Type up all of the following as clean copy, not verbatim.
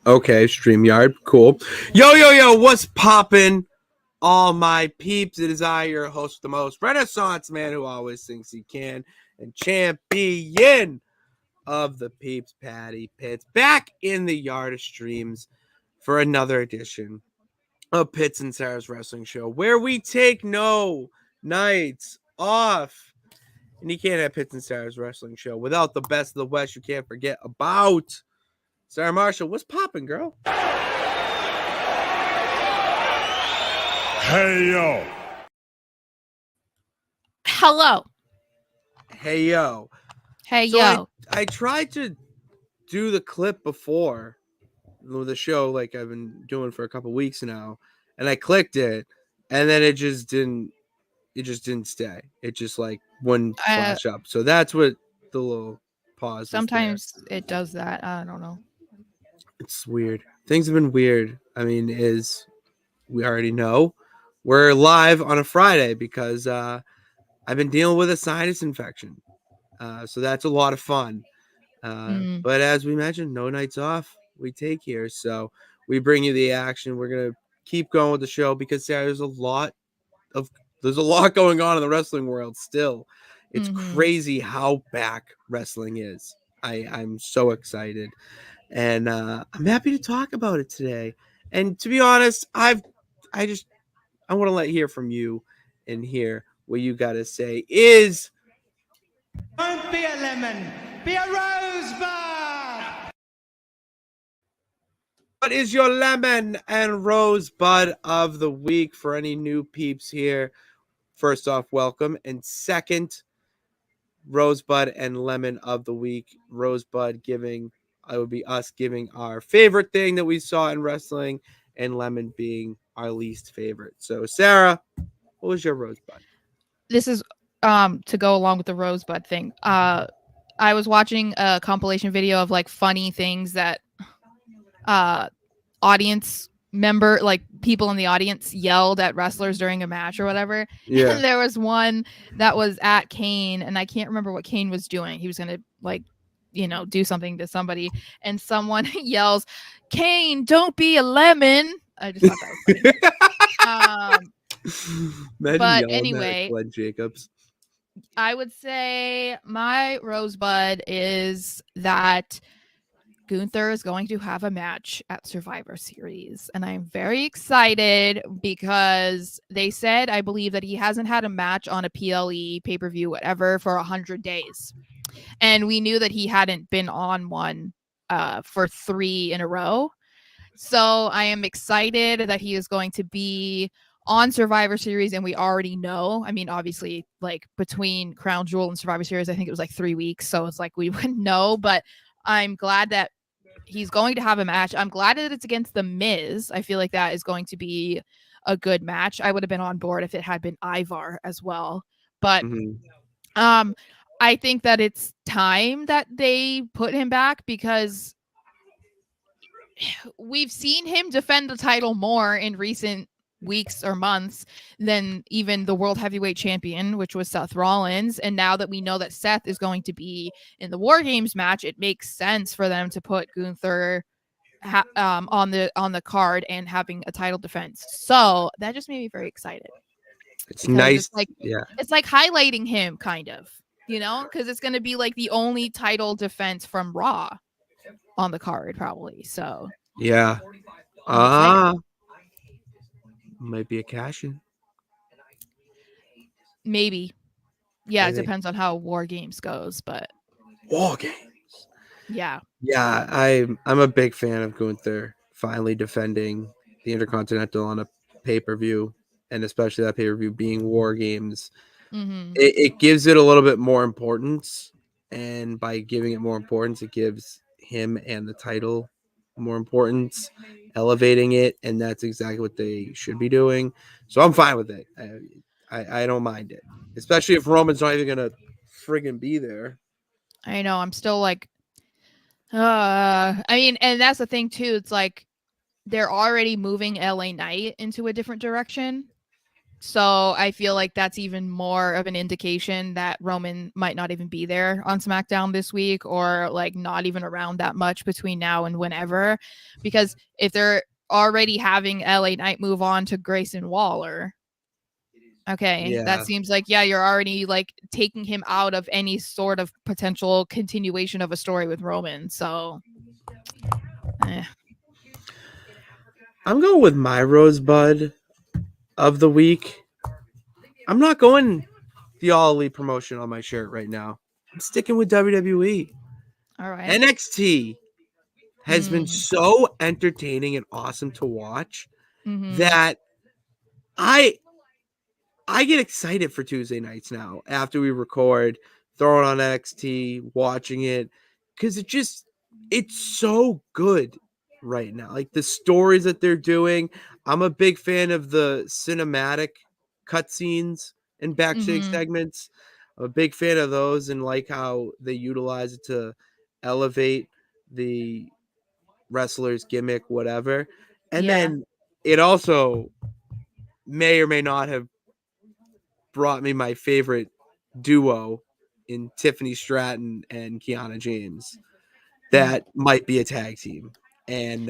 Okay, StreamYard. Cool. Yo, what's poppin'? All my peeps. It is I, your host, the most Renaissance man who always thinks he can, and champion of the peeps, Patty Pitts, back in the yard of streams for another edition of Pitts and Sarah's Wrestling Show, where we take no nights off. And you can't have Pitts and Sarah's Wrestling Show without the best of the West. You can't forget about Sarah Marshall. What's poppin', girl? Hey, yo. Hello. Hey, yo. Hey, So yo. I tried to do the clip before the show, like I've been doing for a couple weeks now, and I clicked it, and then it just didn't stay. It just like wouldn't flash up. So that's what the little pause. Sometimes it does that. I don't know. It's weird. Things have been weird. I mean, we already know we're live on a Friday because I've been dealing with a sinus infection. So that's a lot of fun. But as we mentioned, no nights off we take here. So we bring you the action. We're going to keep going with the show because there's a lot going on in the wrestling world still. It's crazy how back wrestling is. I'm so excited. And I'm happy to talk about it today. And to be honest, I want to let hear from you and hear what you got to say is. Don't be a lemon, be a rosebud. What is your lemon and rosebud of the week for any new peeps here? First off, welcome. And second, rosebud and lemon of the week. Rosebud would be us giving our favorite thing that we saw in wrestling, and lemon being our least favorite. So, Sarah, what was your rosebud? This is to go along with the rosebud thing. I was watching a compilation video of like funny things that audience member, like people in the audience yelled at wrestlers during a match or whatever. Yeah. And there was one that was at Kane, and I can't remember what Kane was doing. He was gonna do something to somebody, and someone yells, "Kane, don't be a lemon." I just thought that was funny. But anyway, Glenn Jacobs. I would say my rosebud is that Gunther is going to have a match at Survivor Series, and I'm very excited because they said, I believe, that he hasn't had a match on a PLE pay-per-view, whatever, for 100 days. And we knew that he hadn't been on one for 3 in a row. So I am excited that he is going to be on Survivor Series, and we already know. I mean, obviously, like between Crown Jewel and Survivor Series, I think it was like 3 weeks, so it's like we wouldn't know. But I'm glad that he's going to have a match. I'm glad that it's against The Miz. I feel like that is going to be a good match. I would have been on board if it had been Ivar as well. But I think that it's time that they put him back because we've seen him defend the title more in recent weeks or months than even the world heavyweight champion, which was Seth Rollins. And now that we know that Seth is going to be in the War Games match, it makes sense for them to put Gunther on the card and having a title defense. So that just made me very excited. It's nice. It's like highlighting him kind of, because it's going to be like the only title defense from Raw on the card probably. So yeah. Might be a cash-in. Maybe. Yeah, it depends on how War Games goes, but War Games. Yeah. Yeah, I'm a big fan of Gunther finally defending the Intercontinental on a pay-per-view, and especially that pay-per-view being War Games. It gives it a little bit more importance, and by giving it more importance, it gives him and the title more importance, elevating it, and that's exactly what they should be doing. So I'm fine with it. I don't mind it, especially if Roman's not even gonna friggin' be there. I know. I'm still like, I mean, and that's the thing too. It's like they're already moving LA Knight into a different direction. So I feel like that's even more of an indication that Roman might not even be there on SmackDown this week, or like not even around that much between now and whenever. Because if they're already having LA Knight move on to Grayson Waller, okay, that Yeah. seems like, yeah, you're already like taking him out of any sort of potential continuation of a story with Roman. So I'm going with my Rosebud of the week. I'm not going the All Elite promotion on my shirt right now. I'm sticking with WWE. all right. NXT has been so entertaining and awesome to watch that I get excited for Tuesday nights now after we record, throwing on NXT, watching it, because it's so good right now. Like the stories that they're doing. I'm a big fan of the cinematic cutscenes and backstage segments. I'm a big fan of those and like how they utilize it to elevate the wrestler's gimmick, whatever. And Yeah. then it also may or may not have brought me my favorite duo in Tiffany Stratton and Kiana James. That might be a tag team. And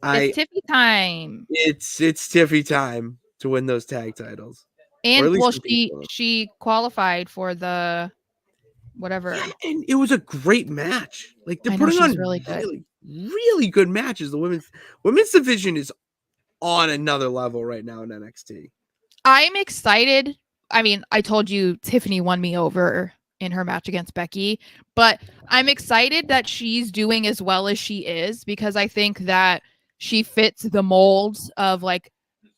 It's Tiffy time. it's Tiffy time to win those tag titles. Or And at least well, compete for them. she qualified for the whatever. Yeah, and it was a great match. Like they're I know putting she's on really good. really good matches. The women's division is on another level right now in NXT. I'm excited. I mean, I told you Tiffany won me over in her match against Becky, but I'm excited that she's doing as well as she is, because I think that she fits the molds of, like,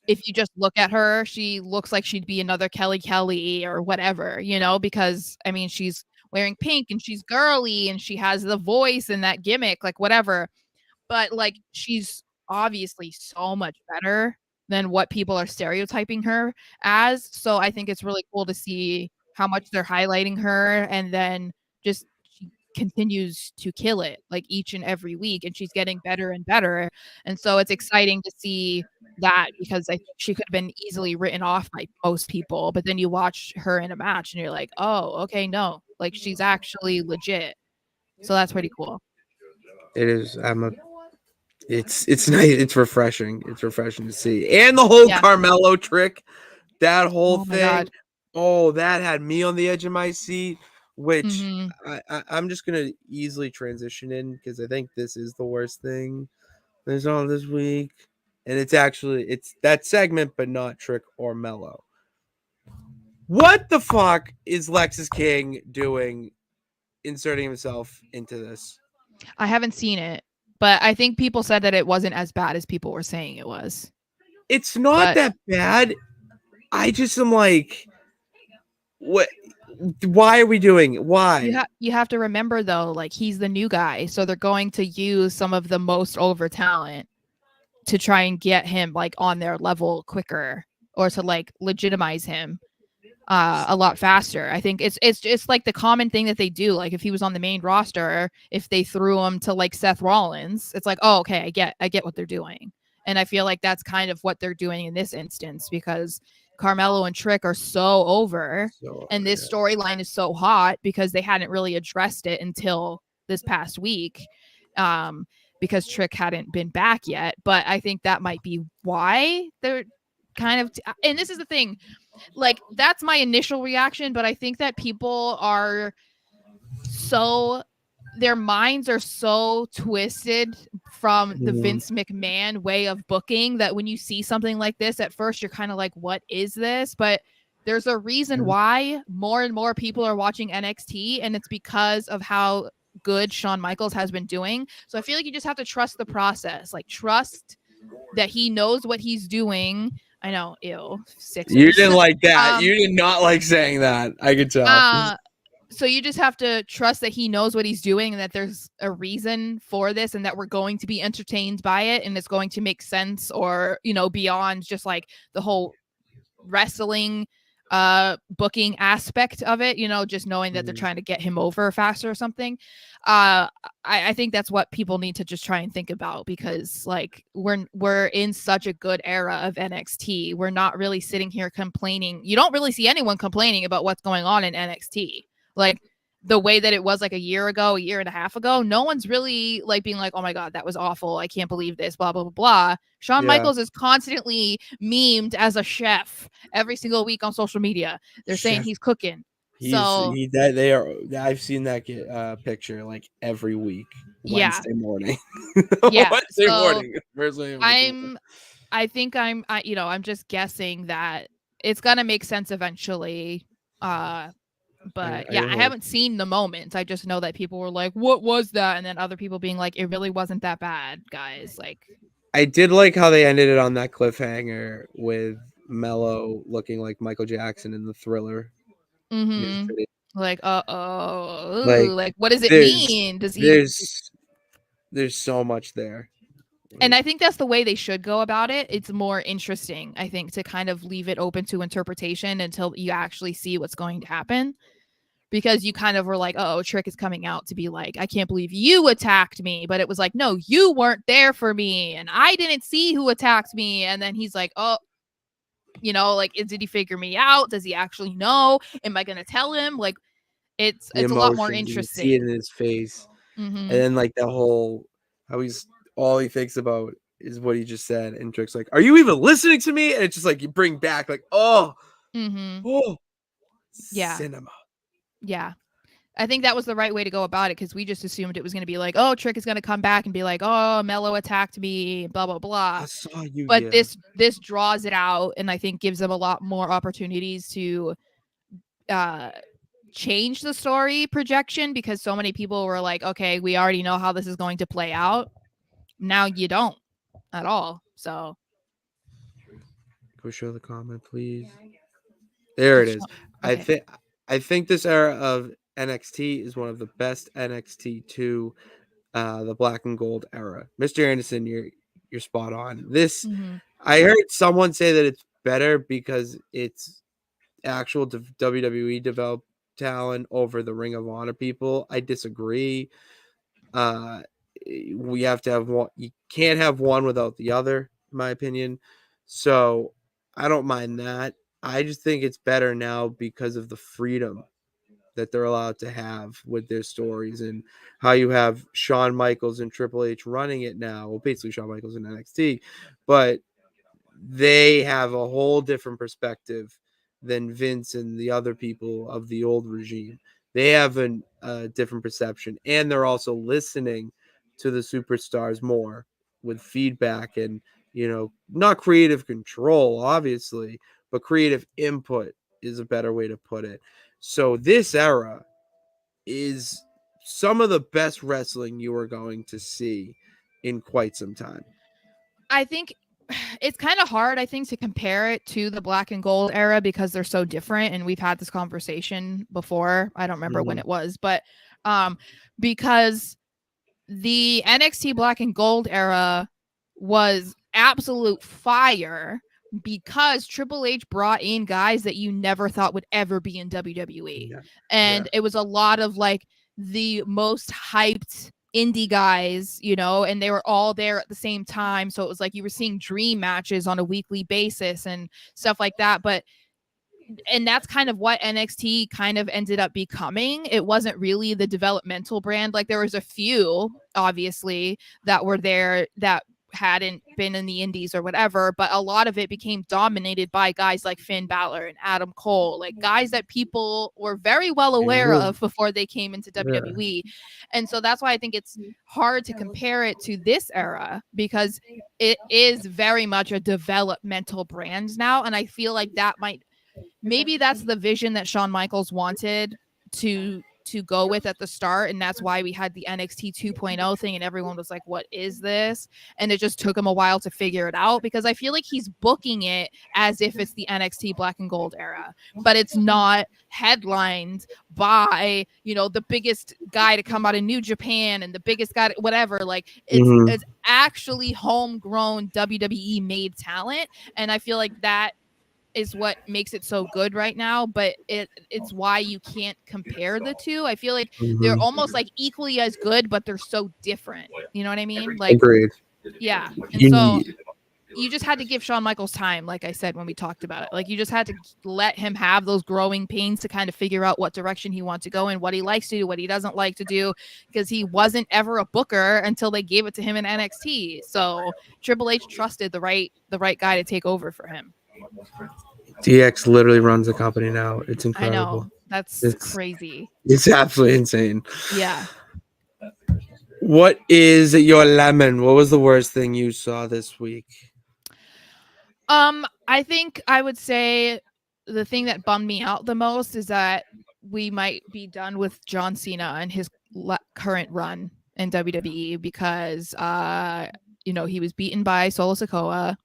if you just look at her, she looks like she'd be another Kelly or whatever, because I mean, she's wearing pink and she's girly and she has the voice and that gimmick, like whatever. But like, she's obviously so much better than what people are stereotyping her as. So I think it's really cool to see how much they're highlighting her, and then just she continues to kill it like each and every week, and she's getting better and better. And so it's exciting to see that, because I think she could have been easily written off by most people, but then you watch her in a match and you're like, oh, okay, no, like she's actually legit. So that's pretty cool. It is. It's nice. It's refreshing. It's refreshing to see. And the whole Yeah. Carmelo trick, that whole Oh my thing. God. Oh, that had me on the edge of my seat. Which Mhm. I'm just gonna easily transition in because I think this is the worst thing there's on this week, and it's that segment, but not Trick or Mello. What the fuck is Lexus King doing, inserting himself into this? I haven't seen it, but I think people said that it wasn't as bad as people were saying it was. It's not But that bad. I just am like, what? Why are we doing it? Why? you have to remember though, like, he's the new guy, so they're going to use some of the most over talent to try and get him like on their level quicker, or to like legitimize him a lot faster. I think it's just like the common thing that they do. Like if he was on the main roster, if they threw him to like Seth Rollins, it's like, oh, okay, I get what they're doing. And I feel like that's kind of what they're doing in this instance, because Carmelo and Trick are so over, and this storyline is so hot because they hadn't really addressed it until this past week, because Trick hadn't been back yet. But I think that might be why they're kind of and this is the thing, like, that's my initial reaction, but I think that people are their minds are so twisted from the Vince McMahon way of booking that when you see something like this, at first you're kind of like, what is this? But there's a reason why more and more people are watching NXT, and it's because of how good Shawn Michaels has been doing. So I feel like you just have to trust the process, like trust that he knows what he's doing. I know, ew, Sixers. You didn't like that. You did not like saying that. I could tell. So you just have to trust that he knows what he's doing, and that there's a reason for this, and that we're going to be entertained by it, and it's going to make sense, or beyond just like the whole wrestling booking aspect of it, just knowing that they're Mhm. trying to get him over faster or something. I think that's what people need to just try and think about, because like we're in such a good era of NXT. We're not really sitting here complaining. You don't really see anyone complaining about what's going on in NXT. Like the way that it was like a year ago, a year and a half ago, no one's really like being like, oh my God, that was awful. I can't believe this, blah, blah, blah, blah. Shawn Yeah. Michaels is constantly memed as a chef every single week on social media. They're saying Chef. he's cooking. They are. I've seen that picture like every week. Yeah. Wednesday morning. Yeah. Wednesday So morning. First thing I'm I'm just guessing that it's gonna make sense eventually. But yeah, I hope. haven't seen the moment. I just know that people were like, "What was that?" And then other people being like, "It really wasn't that bad, guys." Like, I did like how they ended it on that cliffhanger with Mello looking like Michael Jackson in the Thriller. mm-hmm. music Like, Like like what does it there's mean? Does he? there's so much there. And I think that's the way they should go about it. It's more interesting, I think, to kind of leave it open to interpretation until you actually see what's going to happen. Because you kind of were like, oh, Trick is coming out to be like, I can't believe you attacked me. But it was like, no, you weren't there for me. And I didn't see who attacked me. And then he's like, oh, like, did he figure me out? Does he actually know? Am I going to tell him? Like, it's the a lot more emotions, you see it interesting. in his face. Mm-hmm. And then like that whole how he's all he thinks about is what he just said. And Trick's like, are you even listening to me? And it's just like you bring back like, oh, Yeah. cinema. Yeah. I think that was the right way to go about it, because we just assumed it was going to be like, oh, Trick is going to come back and be like, oh, Mello attacked me, blah, blah, blah. I saw you. But this draws it out, and I think gives them a lot more opportunities to change the story projection, because so many people were like, okay, we already know how this is going to play out. Now you don't at all. So Go show the comment, please. There it is. Okay. I think this era of NXT is one of the best NXT to the black and gold era. Mr. Anderson, you're spot on. This I heard someone say that it's better because it's actual WWE developed talent over the Ring of Honor people. I disagree. We have to have one. You can't have one without the other, in my opinion. So I don't mind that. I just think it's better now because of the freedom that they're allowed to have with their stories, and how you have Shawn Michaels and Triple H running it now. Well, basically Shawn Michaels in NXT, but they have a whole different perspective than Vince and the other people of the old regime. They have a different perception, and they're also listening to the superstars more with feedback and, not creative control, obviously, but creative input is a better way to put it. So this era is some of the best wrestling you are going to see in quite some time. I think it's kind of hard, I think, to compare it to the black and gold era, because they're so different. And we've had this conversation before. I don't remember when it was, but because the NXT black and gold era was absolute fire, because Triple H brought in guys that you never thought would ever be in WWE. Yeah. And it was a lot of like the most hyped indie guys, and they were all there at the same time. So it was like you were seeing dream matches on a weekly basis and stuff like that. And that's kind of what NXT kind of ended up becoming. It wasn't really the developmental brand. Like there was a few, obviously, that were there that hadn't been in the indies or whatever, but a lot of it became dominated by guys like Finn Balor and Adam Cole, like guys that people were very well aware of before they came into WWE. And so that's why I think it's hard to compare it to this era, because it is very much a developmental brand now. And I feel like maybe that's the vision that Shawn Michaels wanted to go with at the start. And that's why we had the NXT 2.0 thing, and everyone was like, what is this? And it just took him a while to figure it out, because I feel like he's booking it as if it's the NXT black and gold era, but it's not headlined by, the biggest guy to come out of New Japan and the biggest guy, whatever. Like it's actually homegrown WWE made talent. And I feel like that is what makes it so good right now, but it's why you can't compare the two. I feel like they're almost like equally as good, but they're so different. You know what I mean? Like, Agreed. yeah. And You so need- you just had to give Shawn Michaels time, like I said when we talked about it. Like, you just had to let him have those growing pains to kind of figure out what direction he wants to go in, what he likes to do, what he doesn't like to do, because he wasn't ever a booker until they gave it to him in NXT. So Triple H trusted the right guy to take over for him. DX literally runs the company now. It's I incredible. know. That's It's crazy. it's absolutely insane. Yeah. What is your lemon? What was the worst thing you saw this week? I think I would say the thing that bummed me out the most is that we might be done with John Cena and his current run in WWE because he was beaten by Solo Sikoa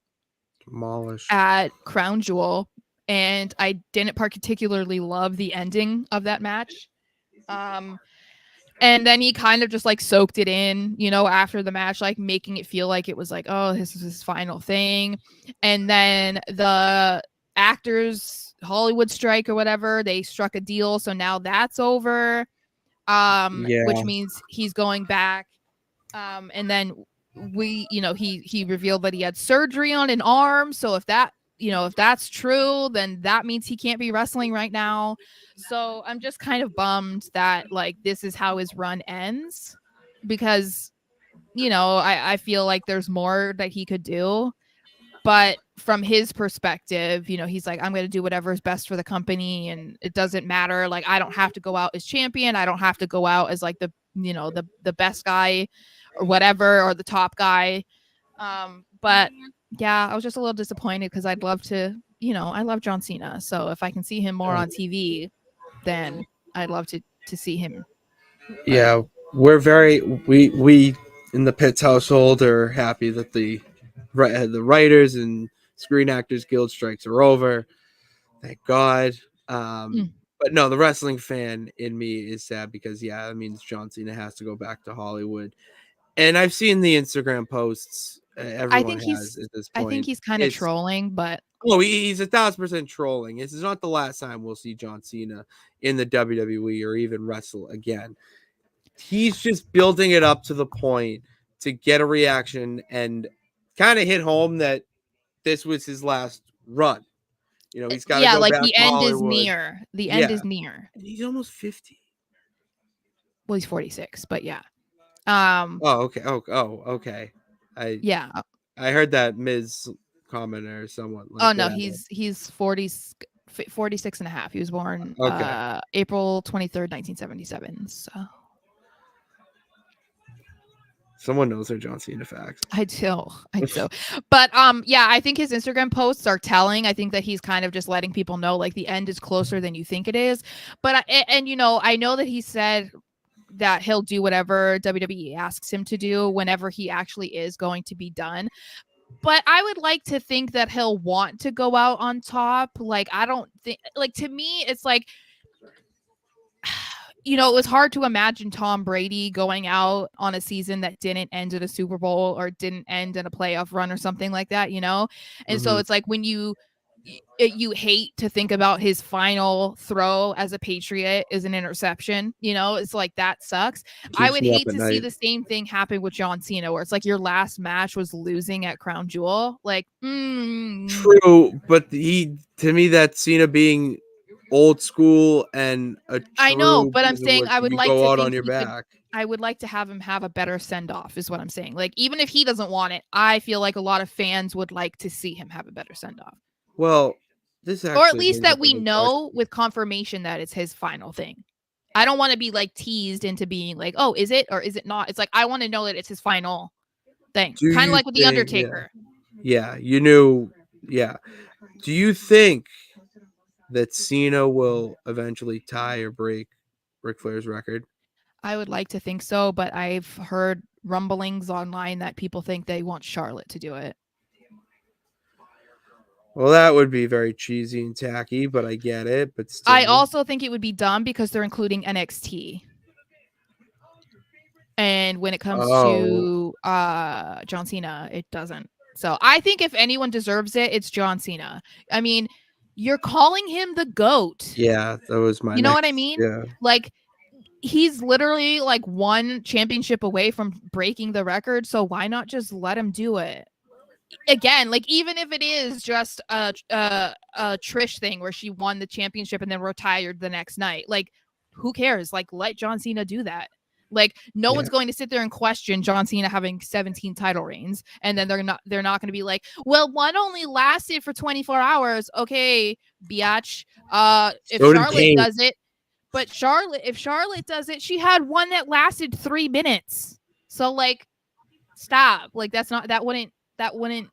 Demolished. at Crown Jewel, and I didn't particularly love the ending of that match. And then he kind of just like soaked it in, after the match, like making it feel like it was like, oh, this is his final thing. And then the actors Hollywood strike or whatever, they struck a deal. So now that's over. Which means he's going back. And then he revealed that he had surgery on an arm. So if that's true, then that means he can't be wrestling right now. So I'm just kind of bummed that like this is how his run ends, because I feel like there's more that he could do. But from his perspective, he's like, I'm going to do whatever is best for the company, and it doesn't matter. Like, I don't have to go out as champion. I don't have to go out as like the best guy or whatever, or the top guy. But yeah, I was just a little disappointed because I'd love to, I love John Cena. So if I can see him more on TV, then I'd love to see him. Yeah, we in the Pitts household are happy that the writers and Screen Actors Guild strikes are over. Thank God. But no, the wrestling fan in me is sad because that means John Cena has to go back to Hollywood. And I've seen the Instagram posts everyone has at this point. I think he's kind of trolling, but he's 1,000% trolling. This is not the last time we'll see John Cena in the WWE or even wrestle again. He's just building it up to the point to get a reaction and kind of hit home that this was his last run. He's got to go like back the to end Hollywood. is near. The end is near. And he's almost 50. Well, he's 46, but yeah. Okay. Okay. I heard that Miz comment or someone like oh no, he's 46 and a half. He was born April 23rd, 1977. So someone knows their John Cena facts. I do. But I think his Instagram posts are telling. I think that he's kind of just letting people know like the end is closer than you think it is. But I know that he said that he'll do whatever WWE asks him to do whenever he actually is going to be done. But I would like to think that he'll want to go out on top. Like, I don't think, like, to me, it's like, it was hard to imagine Tom Brady going out on a season that didn't end in a Super Bowl or didn't end in a playoff run or something like that, And so it's like when you hate to think about his final throw as a Patriot is an interception, it's like that sucks. I would hate to see the same thing happen with John Cena, where it's like your last match was losing at Crown Jewel. Like, true, but to me, that Cena being old school and I know, but I'm saying I would like to go out think on your back. I would like to have him have a better send off, is what I'm saying. Like, even if he doesn't want it, I feel like a lot of fans would like to see him have a better send off. Well, or at least that we know with confirmation that it's his final thing. I don't want to be like teased into being like, oh, is it or is it not? It's like, I want to know that it's his final thing. Kind of like with The Undertaker. Yeah, you knew. Yeah. Do you think that Cena will eventually tie or break Ric Flair's record? I would like to think so, but I've heard rumblings online that people think they want Charlotte to do it. Well, that would be very cheesy and tacky, but I get it. But still. I also think it would be dumb because they're including NXT. And when it comes to John Cena, it doesn't. So I think if anyone deserves it, it's John Cena. I mean, You're calling him the GOAT. Yeah, that was my. You know what I mean? Yeah, Like, he's literally like one championship away from breaking the record. So why not just let him do it? Again, like even if it is just a Trish thing where she won the championship and then retired the next night, like who cares? Like let John Cena do that. Like no one's going to sit there and question John Cena having 17 title reigns, and then they're not going to be like, well, one only lasted for 24 hours. Okay, biatch. If so did Charlotte Kane. does it, but if Charlotte does it, she had one that lasted 3 minutes. So like, stop. Like that wouldn't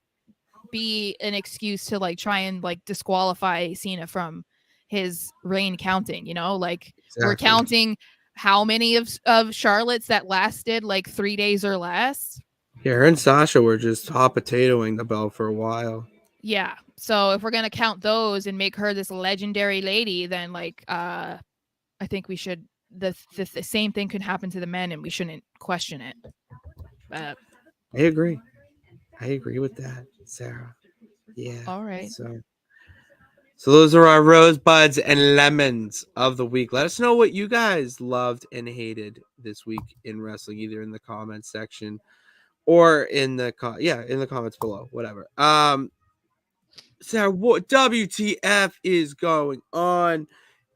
be an excuse to like try and like disqualify Cena from his reign counting, you know? Like we're Exactly. counting how many of Charlotte's that lasted like 3 days or less. Yeah, her and Sasha were just hot potatoing the belt for a while. Yeah. So if we're gonna count those and make her this legendary lady, then like I think we should the same thing could happen to the men and we shouldn't question it. I agree. I agree with that, Sarah. Yeah. All right. So those are our rosebuds and lemons of the week. Let us know what you guys loved and hated this week in wrestling, either in the comments section or in the in the comments below, whatever. Sarah, what WTF is going on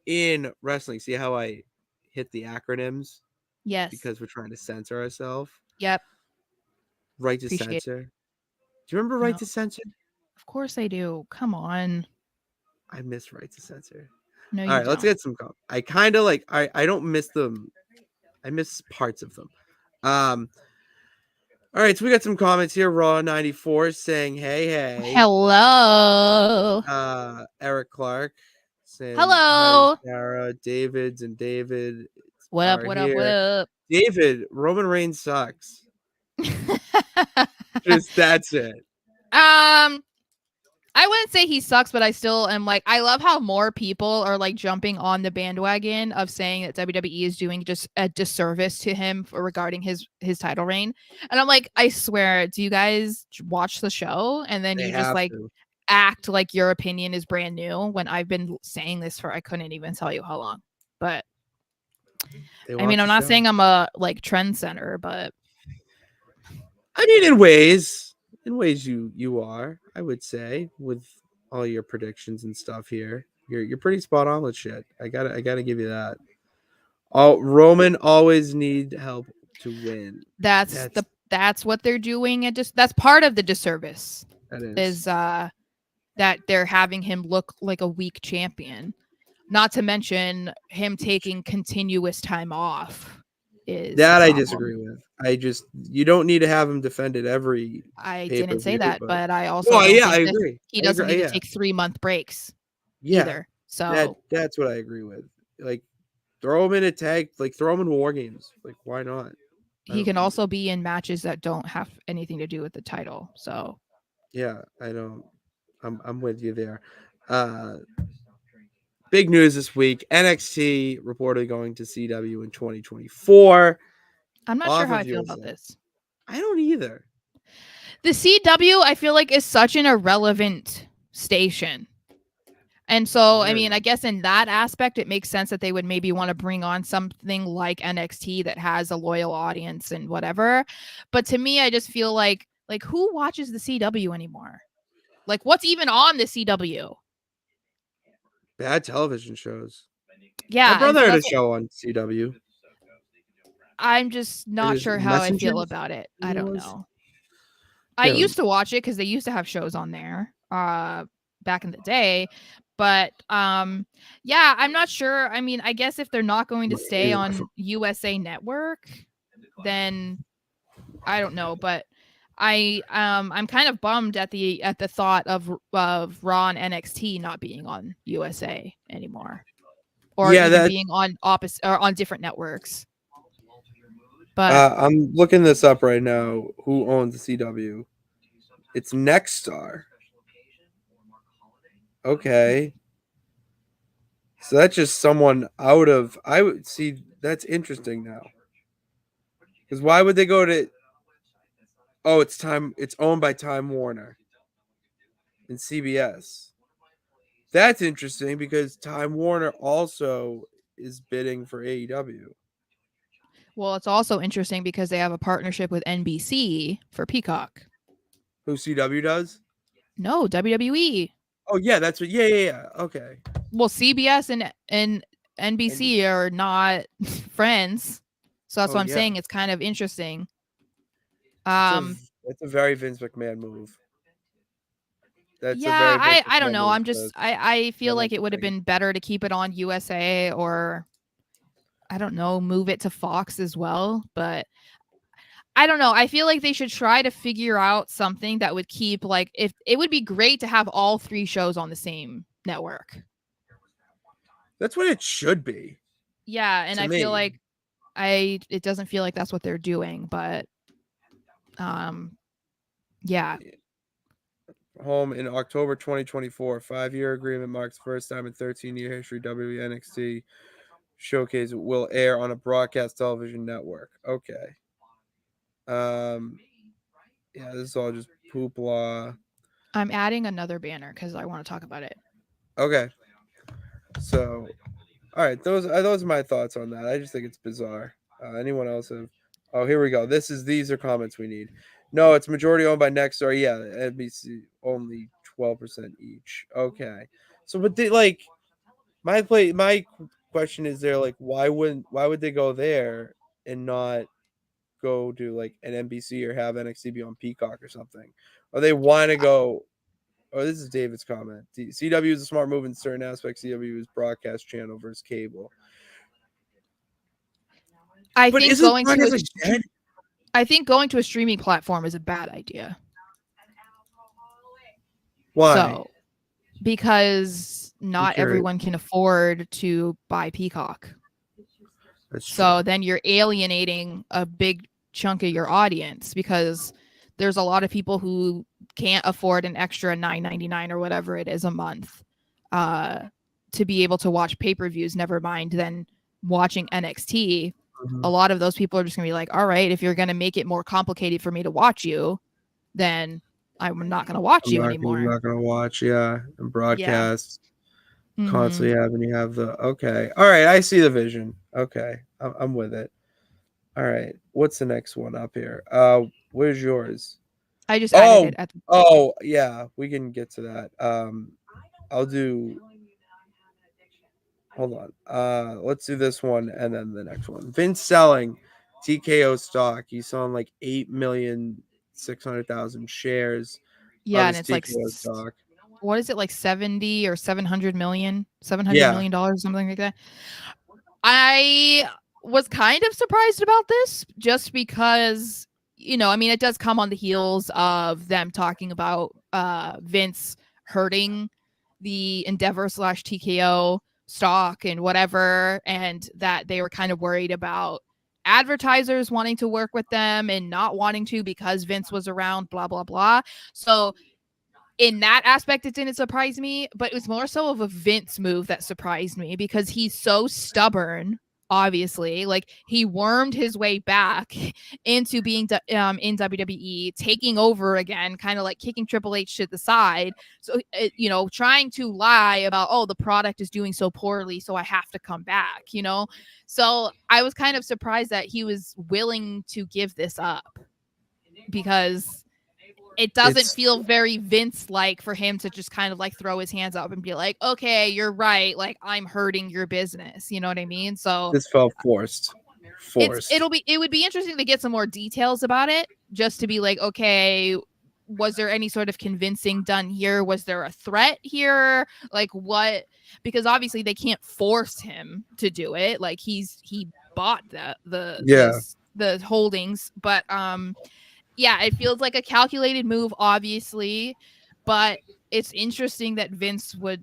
in wrestling? See how I hit the acronyms? Yes. Because we're trying to censor ourselves. Yep. Right to Appreciate it. censor. Do you remember Right No. to Censor? Of course I do. Come on. I miss Right to Censor. No, All you right, let's don't. get some comments. I kind of like I don't miss them. I miss parts of them. All right, so we got some comments here. Raw 94 saying, hey. Hello. Eric Clark saying, Hello. hi, Sara, David's and David. What up? What here. up? David, Roman Reigns sucks. Just that's it. I wouldn't say he sucks, but I still am like, I love how more people are like jumping on the bandwagon of saying that WWE is doing just a disservice to him regarding his title reign. And I'm like, I swear, do you guys watch the show and then They you just have like to. act like your opinion is brand new when I've been saying this for I couldn't even tell you how long. But I mean, I'm not saying I'm a like trend center, but I mean, in ways you are, I would say, with all your predictions and stuff here. You're pretty spot on with shit. I gotta give you that. Roman always need help to win. That's what they're doing. And just that's part of the disservice. That is that they're having him look like a weak champion. Not to mention him taking continuous time off. I disagree with. You don't need to have him defended every. I didn't say that, but I also I think agree. He doesn't need to take 3-month breaks. Yeah, either. So that's what I agree with. Like throw him in a tag, like throw him in war games. Like why not? He can also be in matches that don't have anything to do with the title. So yeah, I don't. I'm with you there. Big news this week: NXT reportedly going to CW in 2024. I'm not sure how I feel about this. I don't either. The CW, I feel like, is such an irrelevant station. And so, I mean, I guess in that aspect, it makes sense that they would maybe want to bring on something like NXT that has a loyal audience and whatever. But to me, I just feel like who watches the CW anymore? Like, what's even on the CW? Bad television shows. Yeah. My brother had a show on CW. I'm just not sure how I feel about it. I don't know. I used to watch it because they used to have shows on there back in the day. But yeah, I'm not sure. I mean, I guess if they're not going to stay on USA Network, then I don't know. But I'm kind of bummed at the thought of Raw and NXT not being on USA anymore, or even being on opposite or on different networks. But I'm looking this up right now. Who owns the CW? It's Nexstar. Okay. So that's just someone out of. I would see. That's interesting now. Because why would they go to? Oh, it's owned by Time Warner and CBS. That's interesting because Time Warner also is bidding for AEW. Well, it's also interesting because they have a partnership with NBC for Peacock. Who CW does? No, WWE. Oh yeah, that's what. Yeah. Okay. Well, CBS and NBC are not friends, so that's Oh what I'm yeah, saying. It's kind of interesting. it's a very Vince McMahon move. That's a Yeah, very Vince I don't McMahon know. move. I'm just I feel like it would have been better to keep it on USA, or I don't know, move it to Fox as well, but I don't know. I feel like they should try to figure out something that would keep, like, if it would be great to have all 3 shows on the same network. That's what it should be. Yeah, and To I me. feel like it doesn't feel like that's what they're doing, but yeah. Home in October 2024. 5-year agreement marks the first time in 13-year history WWE NXT Showcase will air on a broadcast television network. Okay. Yeah, this is all just hoopla. I'm adding another banner because I want to talk about it. Okay. So, all right, those are my thoughts on that. I just think it's bizarre. Anyone else have? Oh, here we go. These are comments we need. No, it's majority owned by Nexstar. Yeah, NBC only 12% each. Okay. So, but they like my question is there like why would they go there and not go to like an NBC or have NXT be on Peacock or something? Or they want to go. Oh, this is David's comment. CW is a smart move in certain aspects. CW is broadcast channel versus cable. I But think isn't going to broadcast like dead? I think going to a streaming platform is a bad idea. Why? So, because not curious. everyone can afford to buy Peacock. That's true. So then you're alienating a big chunk of your audience, because there's a lot of people who can't afford an extra $9.99 or whatever it is a month to be able to watch pay-per-views, never mind then watching NXT. A lot of those people are just gonna be like, all right, if you're gonna make it more complicated for me to watch you, then I'm not gonna watch you anymore. I'm not gonna watch, yeah, and broadcast. Constantly having you have the okay. All right, I see the vision. Okay, I'm with it. All right, what's the next one up here? Where's yours? I just added it at the Oh yeah, we can get to that. I'll do. Hold on. Let's do this one and then the next one. Vince selling TKO stock. He's selling like 8,600,000 shares of yeah, and his it's like TKO stock. what is it, like 70 or 700 million, $700 million dollars, something like that. I was kind of surprised about this just because, I mean, it does come on the heels of them talking about Vince hurting the Endeavor / TKO stock and whatever, and that they were kind of worried about advertisers wanting to work with them and not wanting to because Vince was around, blah, blah, blah. So in that aspect, it didn't surprise me, but it was more so of a Vince move that surprised me because he's so stubborn. Obviously, like, he wormed his way back into being in WWE, taking over again, kind of like kicking Triple H to the side. So, trying to lie about, oh, the product is doing so poorly, so I have to come back, So I was kind of surprised that he was willing to give this up, because it doesn't feel very Vince-like for him to just kind of like throw his hands up and be like, okay, you're right. Like, I'm hurting your business. You know what I mean? So this felt forced. it would be interesting to get some more details about it, just to be like, okay, was there any sort of convincing done here? Was there a threat here? Like, what? Because obviously they can't force him to do it. Like, he bought the holdings, but yeah, it feels like a calculated move, obviously, but it's interesting that Vince would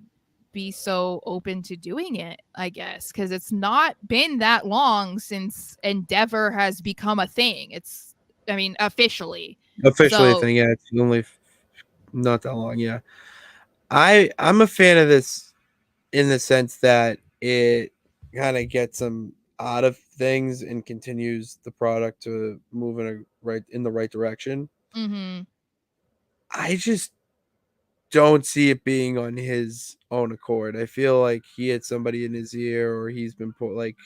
be so open to doing it, I guess, because it's not been that long since Endeavor has become a thing. Officially. Officially a thing, yeah. It's only not that long, yeah. I'm a fan of this in the sense that it kind of gets them out of things and continues the product to move in the right direction. Mm-hmm. I just don't see it being on his own accord. I feel like he had somebody in his ear, or he's been put like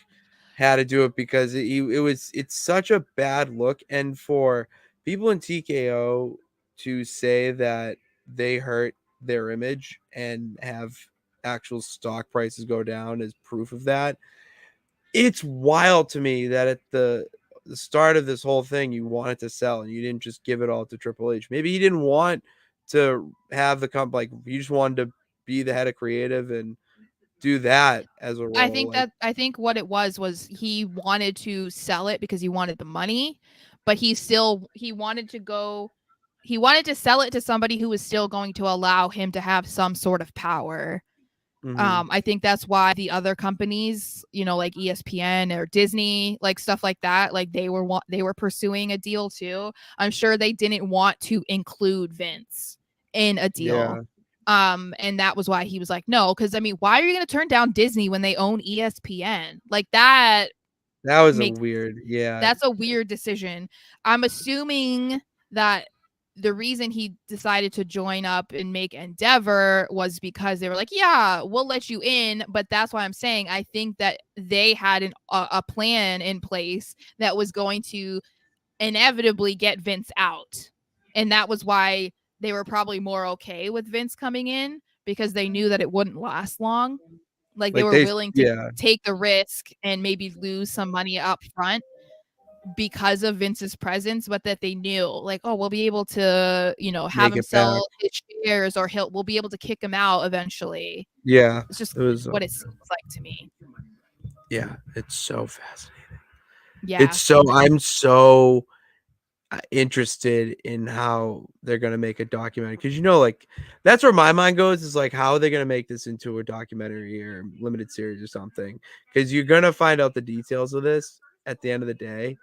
had to do it because it's such a bad look. And for people in TKO to say that they hurt their image and have actual stock prices go down as proof of that, it's wild to me that at the start of this whole thing you wanted to sell and you didn't just give it all to Triple H. Maybe he didn't want to have the comp, like you just wanted to be the head of creative and do that as a role. I think what it was he wanted to sell it because he wanted the money, but he wanted to sell it to somebody who was still going to allow him to have some sort of power. I think that's why the other companies, like ESPN or Disney, like stuff like that, like they were pursuing a deal too. I'm sure they didn't want to include Vince in a deal. Yeah. And that was why he was like, no, because I mean, why are you going to turn down Disney when they own ESPN? Like that was a weird, that's a weird decision. I'm assuming that the reason he decided to join up and make Endeavor was because they were like, yeah, we'll let you in. But that's why I'm saying I think that they had a plan in place that was going to inevitably get Vince out. And that was why they were probably more okay with Vince coming in, because they knew that it wouldn't last long. Like they were willing to take the risk and maybe lose some money up front because of Vince's presence, but that they knew like, oh, we'll be able to, have him sell his shares, or we'll be able to kick him out eventually. Yeah. It's just what it seems like to me. Yeah. It's so fascinating. Yeah. I'm so interested in how they're going to make a documentary, because like that's where my mind goes, is like, how are they going to make this into a documentary or limited series or something, because you're going to find out the details of this at the end of the day,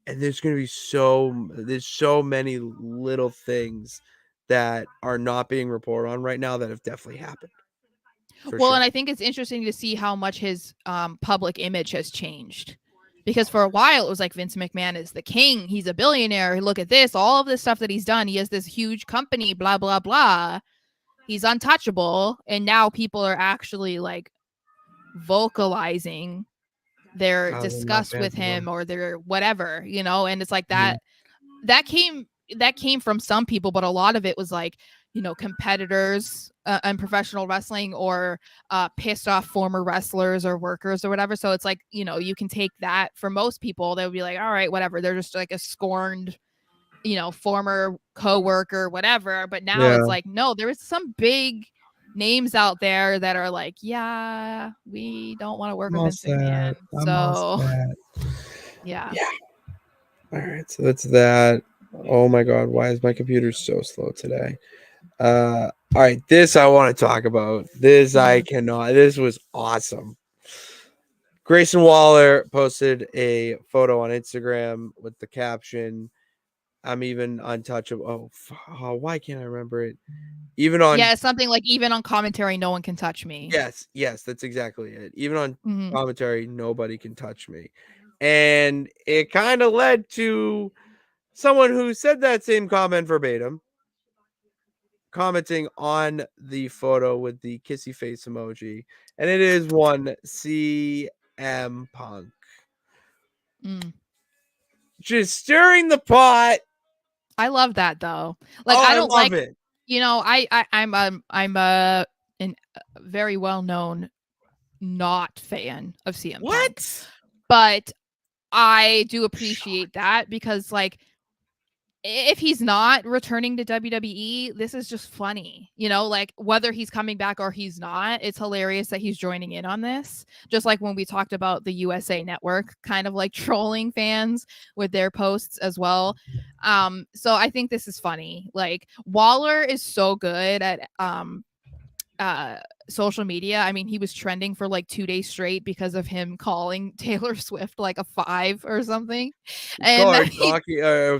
and there's going to be there's so many little things that are not being reported on right now that have definitely happened. Well, and I think it's interesting to see how much his public image has changed. Because for a while, it was like Vince McMahon is the king. He's a billionaire. Look at this. All of this stuff that he's done. He has this huge company, blah, blah, blah. He's untouchable. And now people are actually like vocalizing their disgust with him or their whatever, and it's like that came from some people, but a lot of it was like, competitors in professional wrestling, or pissed off former wrestlers or workers or whatever. So it's like, you can take that. For most people, they would be like, all right, whatever. They're just like a scorned, former co-worker, whatever. But now it's like, no, there is some big names out there that are like, yeah, we don't want to work with Vince McMahon. So yeah. All right, so that's that. Oh my god, why is my computer so slow today? All right, this I want to talk about. This I cannot. This was awesome. Grayson Waller posted a photo on Instagram with the caption, "I'm even untouchable." Oh, why can't I remember it? Even on something like, even on commentary, no one can touch me. Yes, that's exactly it. Even on commentary, nobody can touch me. And it kind of led to someone who said that same comment verbatim, commenting on the photo with the kissy face emoji, and it is one CM Punk. Just stirring the pot. I love that though. Like, I don't love it. I'm a very well-known not fan of CM Punk. But I do appreciate that, because like, if he's not returning to WWE, this is just funny, like whether he's coming back or he's not, it's hilarious that he's joining in on this. Just like when we talked about the USA Network kind of like trolling fans with their posts as well. So I think this is funny. Like, Waller is so good at social media. I mean, he was trending for like 2 days straight because of him calling Taylor Swift like a 5 or something. And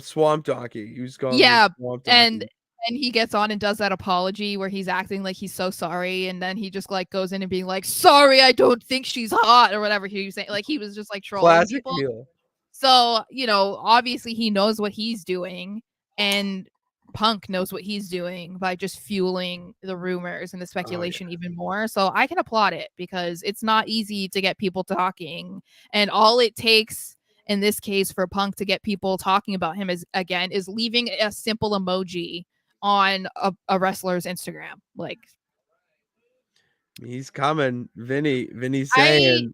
swamp donkey. He was calling swamp donkey. And he gets on and does that apology where he's acting like he's so sorry, and then he just like goes in and being like, sorry, I don't think she's hot, or whatever he was saying. Like, he was just like trolling people. So, obviously he knows what he's doing, and Punk knows what he's doing by just fueling the rumors and the speculation even more. So I can applaud it because it's not easy to get people talking. And all it takes in this case for Punk to get people talking about him is leaving a simple emoji on a wrestler's Instagram. Like, He's coming. Vinny's saying,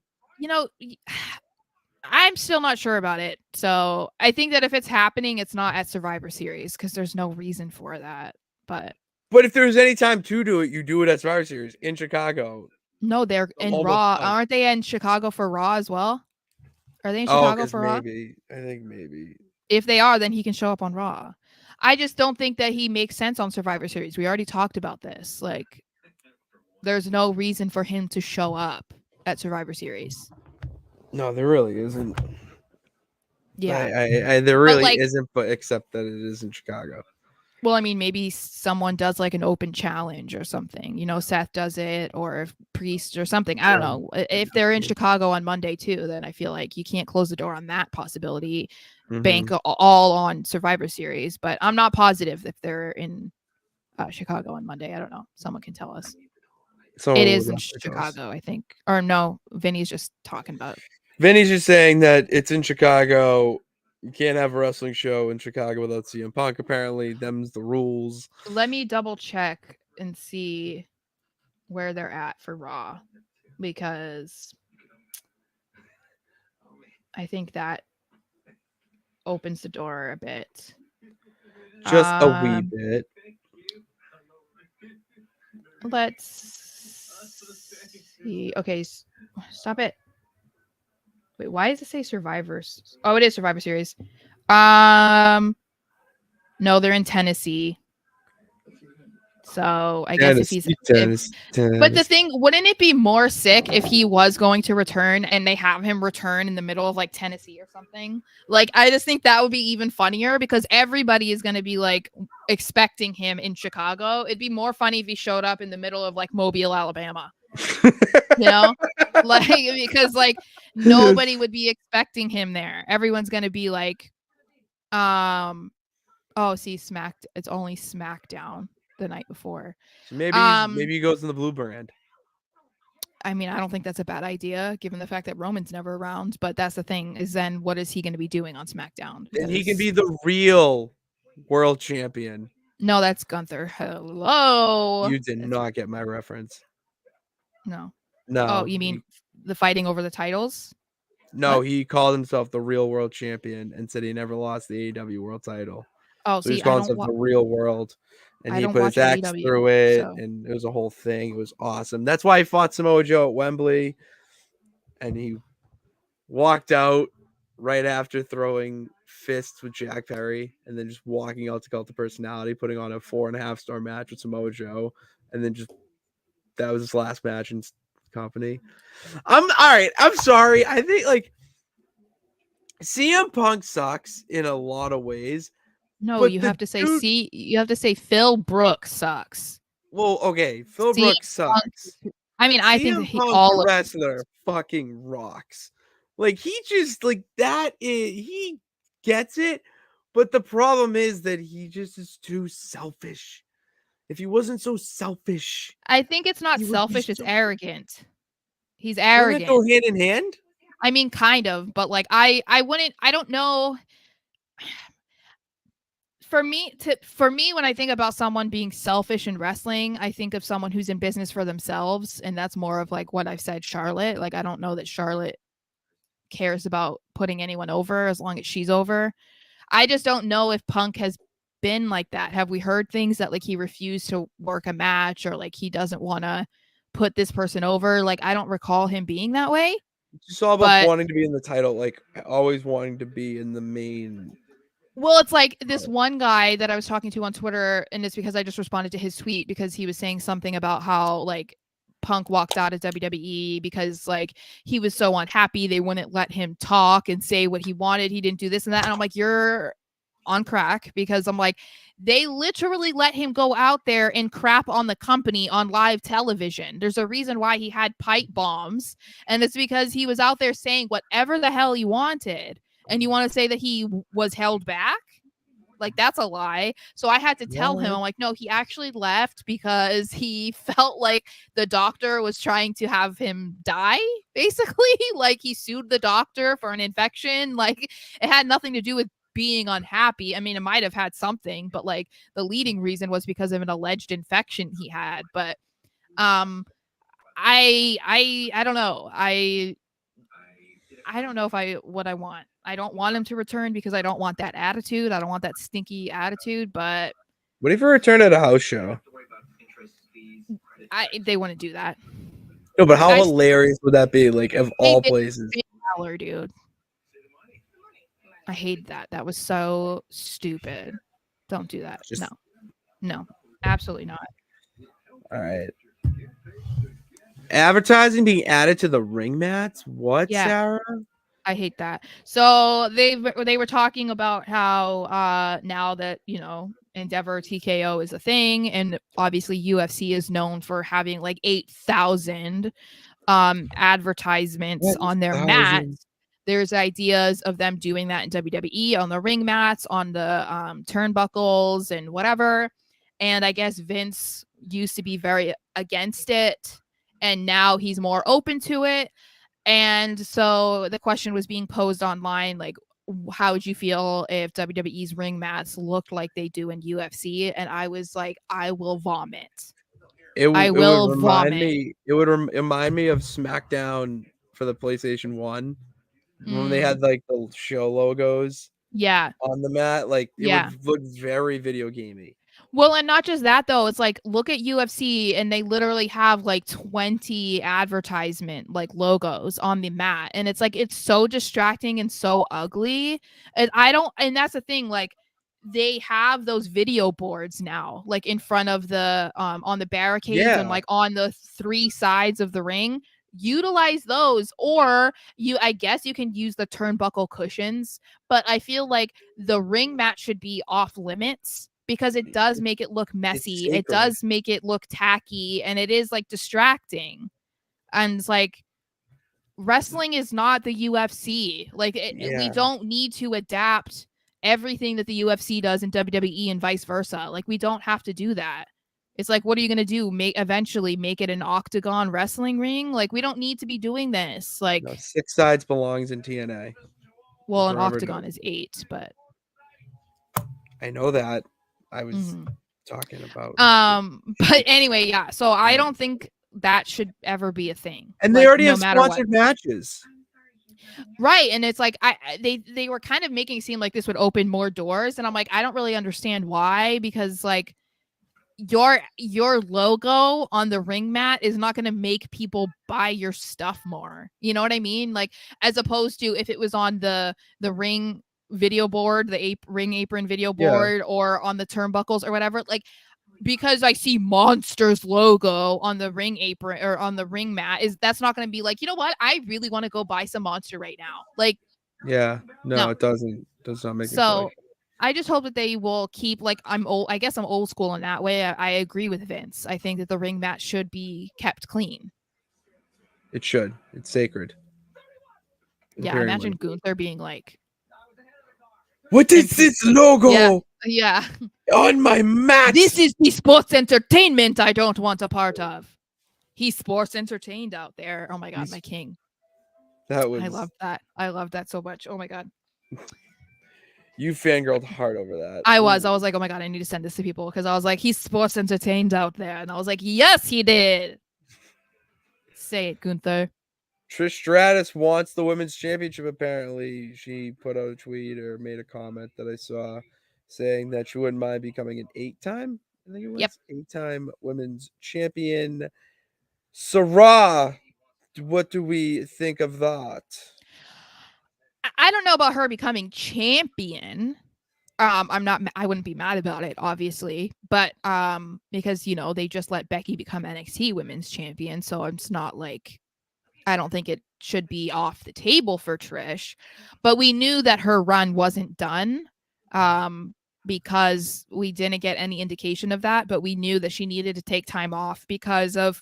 I'm still not sure about it. So I think that if it's happening, it's not at Survivor Series because there's no reason for that. But if there's any time to do it, you do it at Survivor Series in Chicago. no, they're in Raw. Aren't they in Chicago for Raw as well? Are they in Chicago for Raw? Maybe. I think maybe. If they are, then he can show up on Raw. I just don't think that he makes sense on Survivor Series. We already talked about this. Like, there's no reason for him to show up at Survivor Series. No, there really isn't. Yeah, there really isn't, but except that it is in Chicago. Well, I mean, maybe someone does like an open challenge or something. Seth does it, or Priest or something. I don't know. If they're in Chicago on Monday too, then I feel like you can't close the door on that possibility. Mm-hmm. Bank all on Survivor Series, but I'm not positive if they're in Chicago on Monday. I don't know. Someone can tell us. It is in Chicago, I think. Or no, Vinny's just talking about it. Vinny's just saying that it's in Chicago. You can't have a wrestling show in Chicago without CM Punk. Apparently, them's the rules. Let me double check and see where they're at for Raw, because I think that opens the door a bit. Just a wee bit. Let's see. Okay, stop it. Wait, why does it say Survivors? Oh, it is Survivor Series. No, they're in Tennessee. So I guess if he's but the thing, wouldn't it be more sick if he was going to return and they have him return in the middle of like Tennessee or something? Like, I just think that would be even funnier because everybody is going to be like expecting him in Chicago. It'd be more funny if he showed up in the middle of like Mobile, Alabama. Like, because like nobody would be expecting him there. Everyone's going to be like, it's only SmackDown the night before. So maybe he goes in the blue brand. I mean, I don't think that's a bad idea given the fact that Roman's never around, but that's the thing is then what is he going to be doing on SmackDown? Then he can be the real world champion. No, that's Gunther. Hello. You did not get my reference. No. No. Oh, you mean the fighting over the titles? No, he called himself the real world champion and said he never lost the AEW world title. Oh, so he's calling himself the real world. And he put his axe through it, and it was a whole thing. It was awesome. That's why he fought Samoa Joe at Wembley. And he walked out right after throwing fists with Jack Perry, and then just walking out to Cult of Personality, putting on a 4.5-star match with Samoa Joe, and then that was his last match in company. All right. I'm sorry. I think like CM Punk sucks in a lot of ways. No, you have to say Phil Brooks sucks. Well, okay, Phil Brooks sucks. I mean, I think he all the wrestler fucking rocks. Like he just like that he gets it, but the problem is that he just is too selfish. If he wasn't so selfish, I think it's not selfish, it's arrogant. He's arrogant. Doesn't it go hand in hand? I mean, kind of, but like I don't know. For me, when I think about someone being selfish in wrestling, I think of someone who's in business for themselves, and that's more of like what I've said, Charlotte. Like, I don't know that Charlotte cares about putting anyone over as long as she's over. I just don't know if Punk has been like that. Have we heard things that like he refused to work a match or like he doesn't want to put this person over? Like, I don't recall him being that way. It's all about wanting to be in the title, like always wanting to be in the main. Well, it's like this one guy that I was talking to on Twitter, and it's because I just responded to his tweet because he was saying something about how like Punk walked out of WWE because like he was so unhappy they wouldn't let him talk and say what he wanted. He didn't do this and that. And I'm like, you're on crack, because I'm like, they literally let him go out there and crap on the company on live television. There's a reason why he had pipe bombs, and it's because he was out there saying whatever the hell he wanted. And you want to say that he was held back? Like, that's a lie. So I had to tell him, I'm like, no, he actually left because he felt like the doctor was trying to have him die, basically. Like, he sued the doctor for an infection. Like, it had nothing to do with being unhappy. I mean, it might have had something, but like the leading reason was because of an alleged infection he had. But I don't know. I don't know what I want. I don't want him to return because I don't want that attitude. I don't want that stinky attitude, but What if he returned at a house show? they wouldn't do that. No, but how I- hilarious would that be? Like, of all places. Finn Balor, dude. I hate that. That was so stupid. Don't do that. No, absolutely not. All right. Advertising being added to the ring mats? What, Yeah. Sarah? I hate that. So they were talking about how now that, you know, Endeavor TKO is a thing, and obviously UFC is known for having like 8,000 advertisements on their mats. There's ideas of them doing that in WWE on the ring mats, on the turnbuckles and whatever. And I guess Vince used to be very against it, and now he's more open to it. And so the question was being posed online, like, how would you feel if WWE's ring mats looked like they do in UFC? And I was like, I will vomit. It will would remind vomit. me. It would remind me of SmackDown for the PlayStation 1 when they had like the show logos. Yeah. On the mat, like it Yeah. would look very video gamey. Well, and not just that though. It's like, look at UFC, and they literally have like 20 advertisement like logos on the mat, and it's like, it's so distracting and so ugly. And and that's the thing, like they have those video boards now, like in front of the on the barricades and like on the 3 sides of the ring. Utilize those, or I guess you can use the turnbuckle cushions, but I feel like the ring mat should be off limits because it does make it look messy. It does make it look tacky, and it is like distracting. And it's like, wrestling is not the UFC. Like we don't need to adapt everything that the UFC does in WWE and vice versa. Like, we don't have to do that. It's like, what are you going to do? Eventually make it an octagon wrestling ring? Like, we don't need to be doing this. Like, no, 6 sides belongs in TNA. Well, an octagon is 8, but I know that. I was talking about. But anyway, yeah. So I don't think that should ever be a thing. And like, they already have sponsored matches. Right. And it's like they were kind of making it seem like this would open more doors. And I'm like, I don't really understand why, because like your logo on the ring mat is not going to make people buy your stuff more. You know what I mean? Like, as opposed to if it was on the ring video board, the ring apron video board, or on the turnbuckles or whatever, like, because I see Monster's logo on the ring apron or on the ring mat, that's not going to be like, you know what? I really want to go buy some Monster right now. Like, no, it doesn't. Does not make so. I just hope that they will keep, like, I guess I'm old school in that way. I agree with Vince. I think that the ring mat should be kept clean. It should. It's sacred. Yeah, imagine Gunther being like, what is this logo? Yeah. On my mat. This is the sports entertainment I don't want a part of. He's sports entertained out there. Oh my God, my king. I love that. I love that so much. Oh my God. You fangirled hard over that. I was like, oh my God, I need to send this to people, because I was like, he's sports entertained out there. And I was like, yes, he did. Say it, Gunther. Trish Stratus wants the women's championship, apparently. She put out a tweet or made a comment that I saw saying that she wouldn't mind becoming an 8-time, I think it was, 8-time women's champion. Sara, what do we think of that? I don't know about her becoming champion. I wouldn't be mad about it, obviously, but because, you know, they just let Becky become NXT women's champion, so it's not like, I don't think it should be off the table for Trish. But we knew that her run wasn't done, because we didn't get any indication of that, but we knew that she needed to take time off because of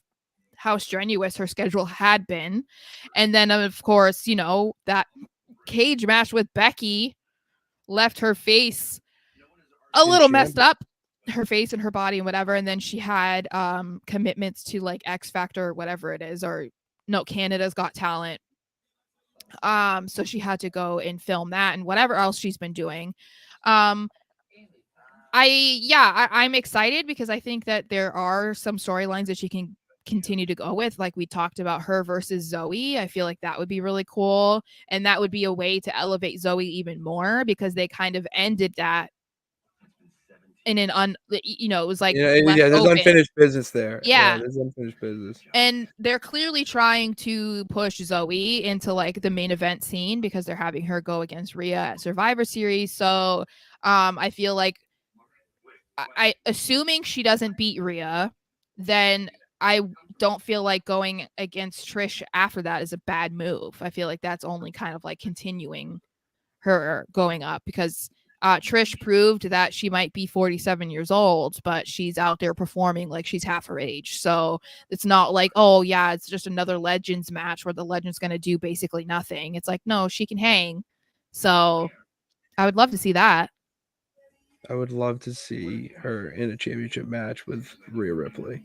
how strenuous her schedule had been. And then, of course, you know, that cage match with Becky left her face a little messed shambles. up, her face and her body and whatever. And then she had commitments to like X Factor or whatever it is, or no, Canada's Got Talent. So she had to go and film that and whatever else she's been doing. Um, I'm excited because I think that there are some storylines that she can continue to go with. Like we talked about her versus Zoe. I feel like that would be really cool. And that would be a way to elevate Zoe even more because they kind of ended that in an it was like left Yeah, there's open. unfinished business there. Yeah, Yeah. there's unfinished business. And they're clearly trying to push Zoe into like the main event scene because they're having her go against Rhea at Survivor Series. So I feel like I assuming she doesn't beat Rhea, then I don't feel like going against Trish after that is a bad move. I feel like that's only kind of like continuing her going up because Trish proved that she might be 47 years old, but she's out there performing like she's half her age. So it's not like, oh, yeah, it's just another Legends match where the Legend's going to do basically nothing. It's like, no, she can hang. So I would love to see that. I would love to see her in a championship match with Rhea Ripley.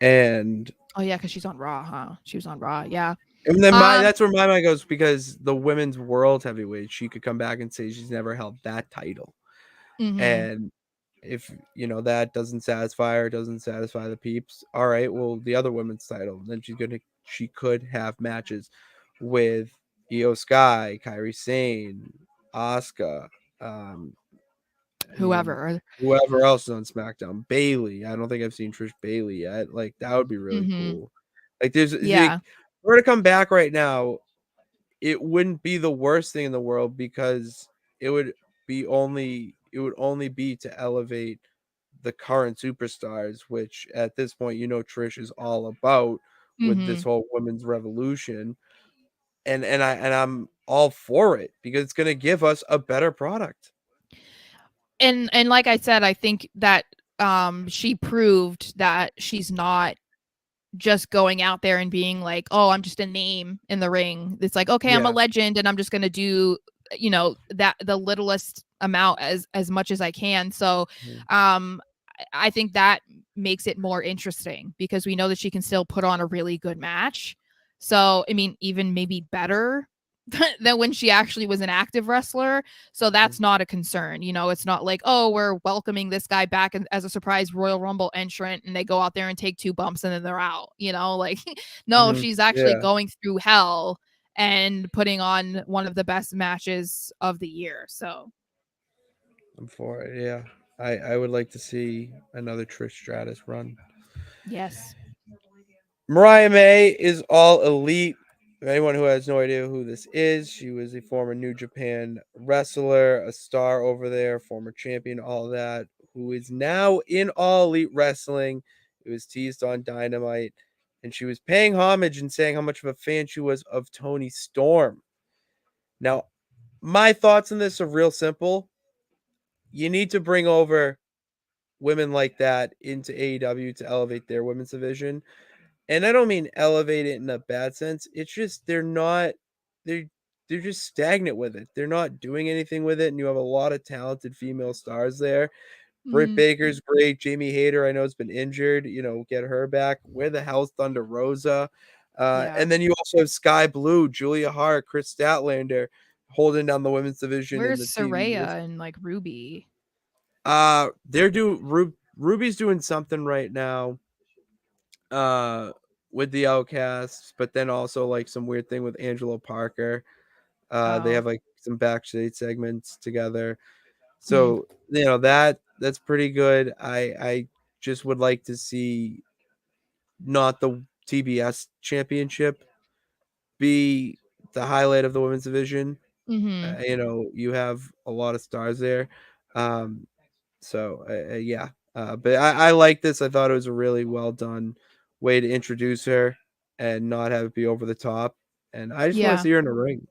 And oh, yeah, because she's on Raw, huh? She was on Raw. Yeah. And then that's where my mind goes because the women's world heavyweight, she could come back and say she's never held that title. Mm-hmm. And if that doesn't satisfy her, doesn't satisfy the peeps, all right, well, the other women's title, then she could have matches with Io Sky, Kairi Sane, Asuka, Whoever else is on SmackDown, Bailey. I don't think I've seen Trish Bailey yet. Like that would be really cool. Like there's we're to come back right now, it wouldn't be the worst thing in the world because it would only be to elevate the current superstars, which at this point Trish is all about with this whole women's revolution. And I'm all for it because it's gonna give us a better product. And like I said, I think that she proved that she's not just going out there and being like, oh, I'm just a name in the ring. It's like, okay, I'm a legend and I'm just going to do, that the littlest amount as much as I can. So I think that makes it more interesting because we know that she can still put on a really good match. So, I mean, even maybe better than when she actually was an active wrestler. So that's not a concern. It's not like, oh, we're welcoming this guy back as a surprise Royal Rumble entrant and they go out there and take 2 bumps and then they're out, like, no, she's actually going through hell and putting on one of the best matches of the year. So I'm for it. Yeah. I would like to see another Trish Stratus run. Yes. Mariah May is all elite. For anyone who has no idea who this is, she was a former New Japan wrestler, a star over there, former champion, all that, who is now in All Elite Wrestling. It was teased on Dynamite, and she was paying homage and saying how much of a fan she was of Toni Storm. Now, my thoughts on this are real simple. You need to bring over women like that into AEW to elevate their women's division. And I don't mean elevate it in a bad sense. It's just they're just stagnant with it. They're not doing anything with it. And you have a lot of talented female stars there. Britt Baker's great. Jamie Hayter, I know, has been injured. Get her back. Where the hell's Thunder Rosa? And then you also have Sky Blue, Julia Hart, Chris Statlander holding down the women's division. Where's in the Saraya and like Ruby? Ruby's doing something right now. With the Outcasts, but then also like some weird thing with Angelo Parker. They have like some backstage segments together. So that's pretty good. I just would like to see not the TBS championship be the highlight of the women's division. You have a lot of stars there. But I like this. I thought it was a really well done way to introduce her and not have it be over the top. And I just want to see her in the ring.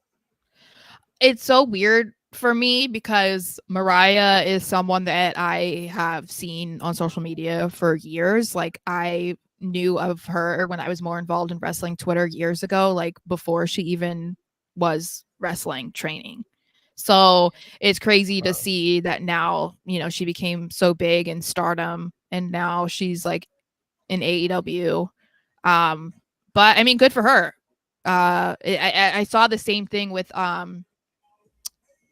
It's so weird for me because Mariah is someone that I have seen on social media for years. Like I knew of her when I was more involved in wrestling Twitter years ago, like before she even was wrestling training. So it's crazy to see that now, she became so big in Stardom and now she's like in AEW. But I mean, good for her. I saw the same thing with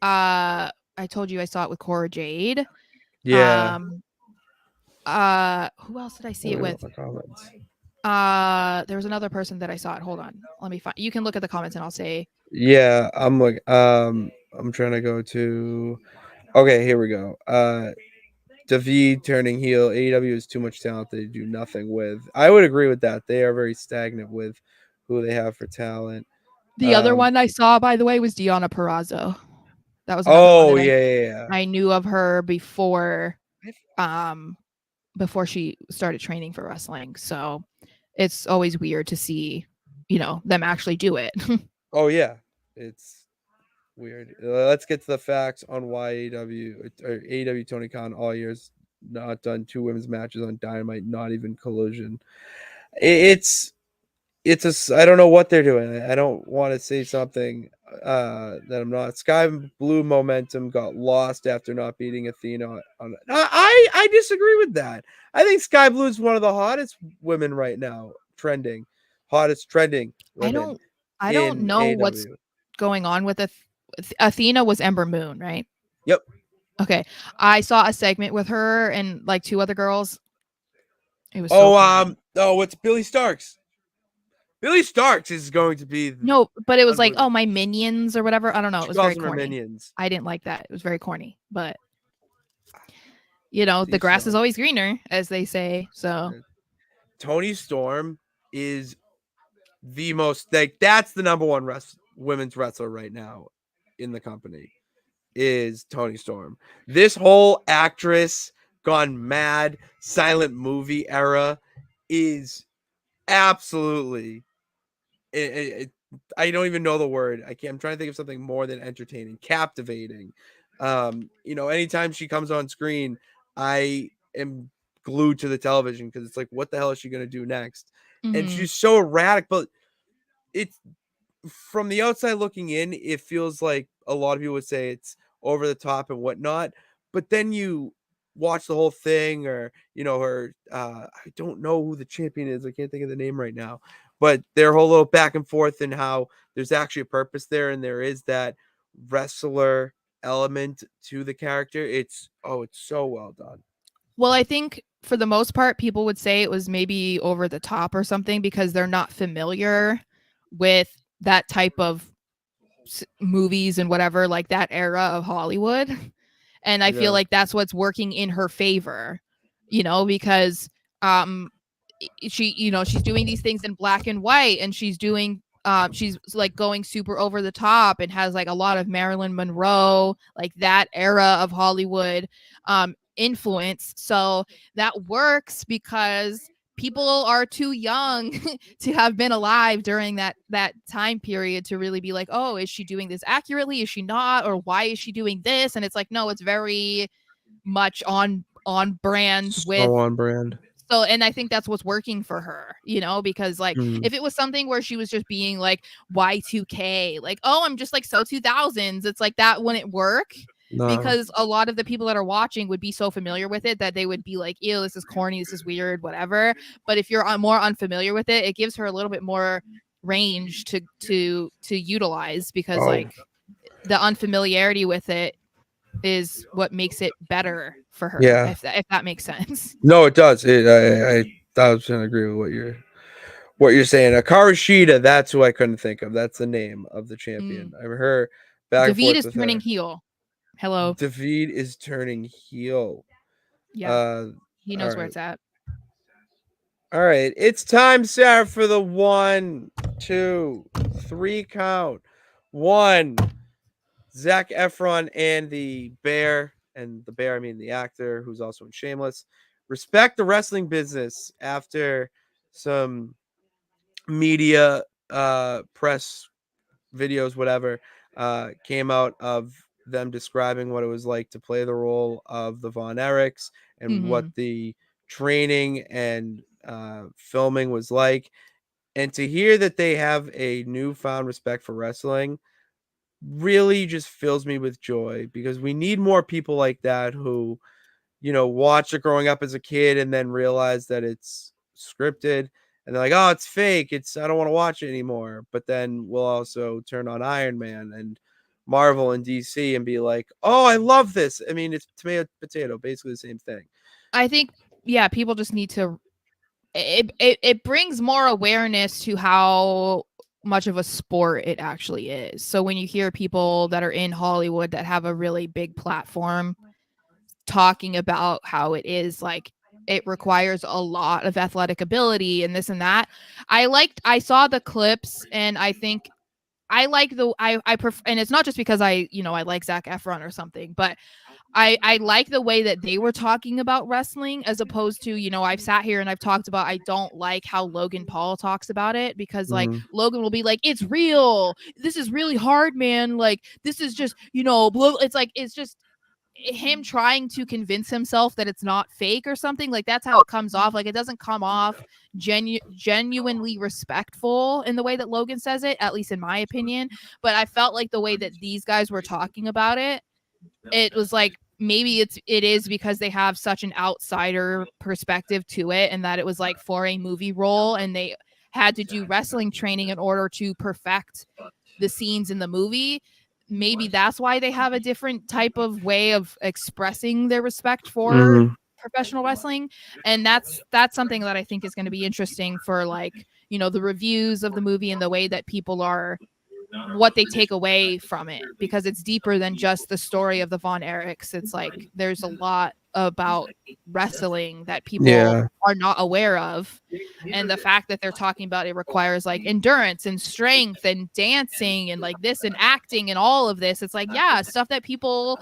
I told you I saw it with Cora Jade. Yeah. Who else did I see Let it me look with? at the comments. There was another person that I saw it. Hold on. Let me find. You can look at the comments and I'll say. Yeah, I'm like I'm trying to go to. Okay, here we go. David turning heel. AEW is too much talent they do nothing with. I would agree with that. They are very stagnant with who they have for talent. The other one I saw, by the way, was Deonna Purrazzo. That was another one Oh that yeah. I knew of her before she started training for wrestling. So it's always weird to see, them actually do it. Oh yeah, it's weird. Let's get to the facts on why AEW Tony Khan all years not done 2 women's matches on Dynamite, not even Collision. It's I don't know what they're doing. I don't want to say something that I'm not. Sky Blue momentum got lost after not beating Athena on. I disagree with that. I think Sky Blue is one of the hottest women right now, hottest trending women I don't in know what's AEW. going on with Athena was Ember Moon, right? Yep. Okay. I saw a segment with her and like 2 other girls. It was so corny. What's Billy Starks? Billy Starks is going to be No, but it was like, unbelievable. my minions or whatever. I don't know. It She was calls very them her corny. minions. I didn't like that. It was very corny. But the Each grass their is own. always greener, as they say. So Tony Storm is the most that's the number one women's wrestler right now in the company is Tony Storm. This whole actress gone mad silent movie era is absolutely I don't even know the word. I'm trying to think of something more than entertaining, captivating. Anytime she comes on screen, I am glued to the television because it's like, what the hell is she gonna do next? And she's so erratic, but it's from the outside looking in, it feels like a lot of people would say it's over the top and whatnot. But then you watch the whole thing, or her. I don't know who the champion is. I can't think of the name right now. But their whole little back and forth and how there's actually a purpose there, and there is that wrestler element to the character. It's so well done. well, I think for the most part, people would say it was maybe over the top or something because they're not familiar with that type of movies and whatever, like that era of Hollywood. And I feel Yeah. like that's what's working in her favor, because um she she's doing these things in black and white, and she's like going super over the top and has like a lot of Marilyn Monroe, like that era of Hollywood influence. So that works because people are too young to have been alive during that time period to really be like, oh, is she doing this accurately, is she not, or why is she doing this? And it's like, no, it's very much on brand with. So on brand. So, and I think that's what's working for her, because like Mm. if it was something where she was just being like Y2K, like, oh, I'm just like so 2000s, it's like that wouldn't work. No. Because a lot of the people that are watching would be so familiar with it that they would be like, ew, this is corny, this is weird, whatever. But if you're more unfamiliar with it, it gives her a little bit more range to utilize, because like the unfamiliarity with it is what makes it better for her. Yeah. If that makes sense. No, it does. I 1,000% agree with what you're saying. Karashida, that's who I couldn't think of. That's the name of the champion. I've heard back and David forth is with turning her. heel. Hello. David is turning heel. Yeah. He knows all where right. it's at. All right. It's time, Sarah, for the 1, 2, 3 count. 1, Zac Efron and the Bear, and the Bear, I mean the actor who's also in Shameless, respect the wrestling business after some media press videos, whatever, came out of them describing what it was like to play the role of the Von Erichs and what the training and filming was like. And to hear that they have a newfound respect for wrestling, really just fills me with joy, because we need more people like that who, watch it growing up as a kid and then realize that it's scripted, and they're like, oh, it's fake. I don't want to watch it anymore. But then we'll also turn on Iron Man and Marvel and DC and be like, oh, I love this. I mean, it's tomato, potato, basically the same thing. I think, yeah, people just need to, it brings more awareness to how much of a sport it actually is. So when you hear people that are in Hollywood that have a really big platform talking about how it is like it requires a lot of athletic ability and this and that, I saw the clips, and I think I like the I prefer, and it's not just because I like Zac Efron or something, but I like the way that they were talking about wrestling, as opposed to, I've sat here and I've talked about, I don't like how Logan Paul talks about it, because like Logan will be like, it's real. This is really hard, man. Like, this is just, it's like, it's just him trying to convince himself that it's not fake or something. Like, that's how it comes off. Like, it doesn't come off genuinely respectful in the way that Logan says it, at least in my opinion. But I felt like the way that these guys were talking about it was like, maybe it is because they have such an outsider perspective to it, and that it was like for a movie role, and they had to do wrestling training in order to perfect the scenes in the movie. Maybe that's why they have a different type of way of expressing their respect for professional wrestling. And that's something that I think is going to be interesting for, like, the reviews of the movie and the way that people are, what they take away from it, because it's deeper than just the story of the Von Erichs. It's like there's a lot about wrestling that people are not aware of, and the fact that they're talking about it requires like endurance and strength and dancing and like this and acting and all of this. It's like, yeah, stuff that people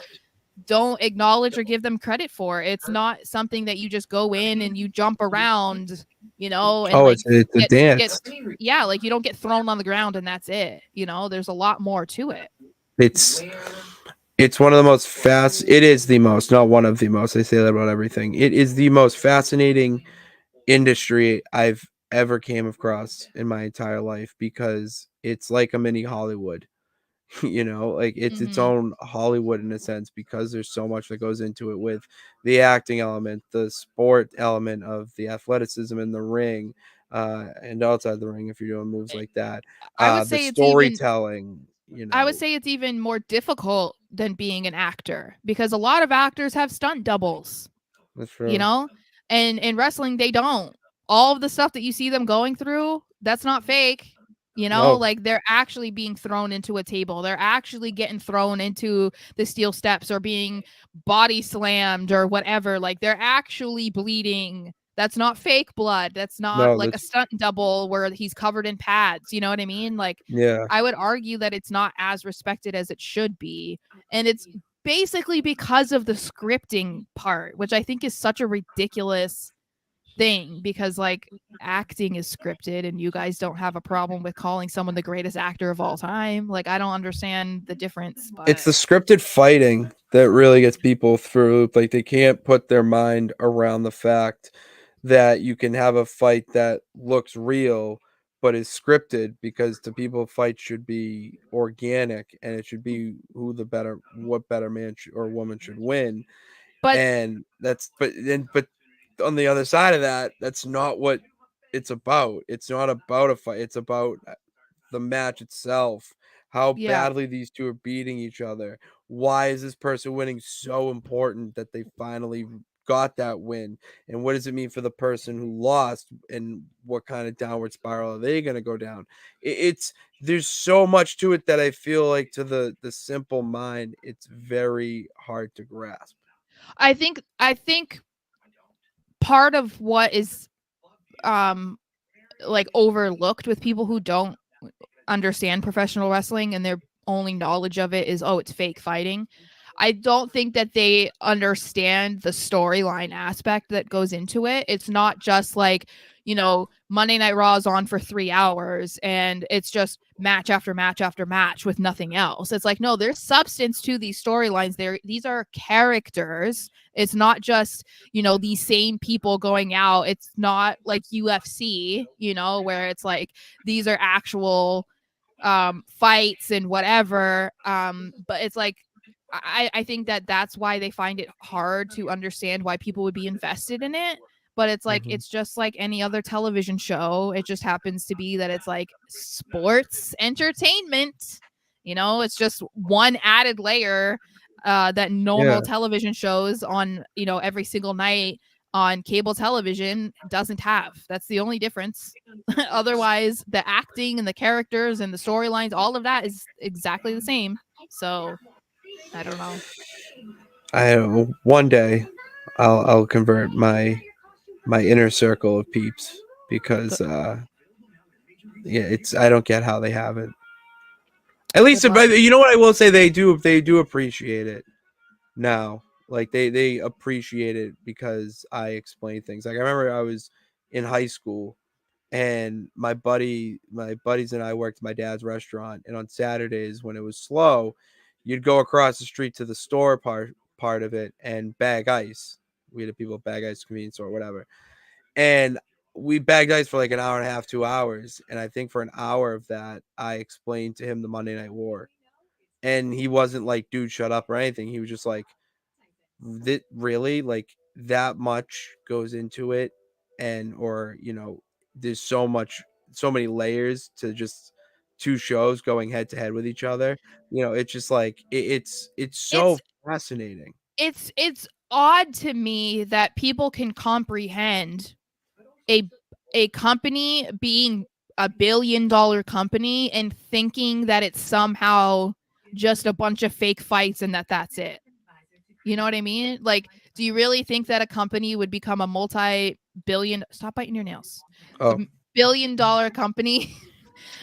don't acknowledge or give them credit for. It's not something that you just go in and you jump around, and like it's a dance. yeah, like you don't get thrown on the ground and that's it. There's a lot more to it. It's one of the most it is the most, not one of the most. I say that about everything. It is the most fascinating industry I've ever came across in my entire life, because it's like a mini Hollywood. Like it's its own Hollywood in a sense, because there's so much that goes into it, with the acting element, the sport element of the athleticism in the ring, and outside the ring if you're doing moves like that. I would The say it's even storytelling, I would say it's even more difficult than being an actor, because a lot of actors have stunt doubles. That's true. And in wrestling they don't. All of the stuff that you see them going through, that's not fake. No. Like they're actually being thrown into a table. They're actually getting thrown into the steel steps or being body slammed or whatever. Like they're actually bleeding. That's not fake blood. That's not like a stunt double where he's covered in pads. You know what I mean? Like, Yeah. I would argue that it's not as respected as it should be. And it's basically because of the scripting part, which I think is such a ridiculous thing, because like acting is scripted and you guys don't have a problem with calling someone the greatest actor of all time. Like, I don't understand the difference. But it's the scripted fighting that really gets people through. Like, they can't put their mind around the fact that you can have a fight that looks real but is scripted, because to people, fight should be organic, and it should be what better man or woman should win. But And but on the other side of that, that's not what it's about. It's not about a fight. It's about the match itself. How badly these two are beating each other. Why is this person winning so important that they finally got that win? And what does it mean for the person who lost? And what kind of downward spiral are they going to go down? There's so much to it that I feel like, to the simple mind, it's very hard to grasp. I think part of what is like overlooked with people who don't understand professional wrestling and their only knowledge of it is, oh, it's fake fighting. I don't think that they understand the storyline aspect that goes into it. It's not just like, Monday Night Raw is on for 3 hours and it's just match after match after match with nothing else. It's like, no, there's substance to these storylines. These are characters. It's not just, these same people going out. It's not like UFC, where it's like these are actual fights and whatever. But it's like I think that that's why they find it hard to understand why people would be invested in it. But it's like Mhm. it's just like any other television show. It just happens to be that it's like sports entertainment. It's just one added layer that normal Yeah. television shows on every single night on cable television doesn't have. That's the only difference. Otherwise, the acting and the characters and the storylines, all of that is exactly the same. So I don't know. One day I'll convert my inner circle of peeps because Good, yeah, it's I don't get how they have it. At least, good luck. you know what I will say, they do appreciate it now. Like they appreciate it because I explain things. Like I remember I was in high school and my buddies and I worked at my dad's restaurant, and on Saturdays when it was slow, you'd go across the street to the store part of it and bag ice. We had people bag ice convenience store or whatever. And we bagged ice for like an hour and a half, 2 hours. And I think for an hour of that, I explained to him the Monday Night War. And he wasn't like, dude, shut up or anything. He was just like, really? Like that much goes into it. And, or, there's so many layers to just two shows going head to head with each other. It's just like, it's so It's fascinating. it's odd to me that people can comprehend a a company being a $1 billion company and thinking that it's somehow just a bunch of fake fights and that's it. You know what I mean? Like, do you really think that a company would become a multi-billion stop biting your nails? A Oh, $1 billion company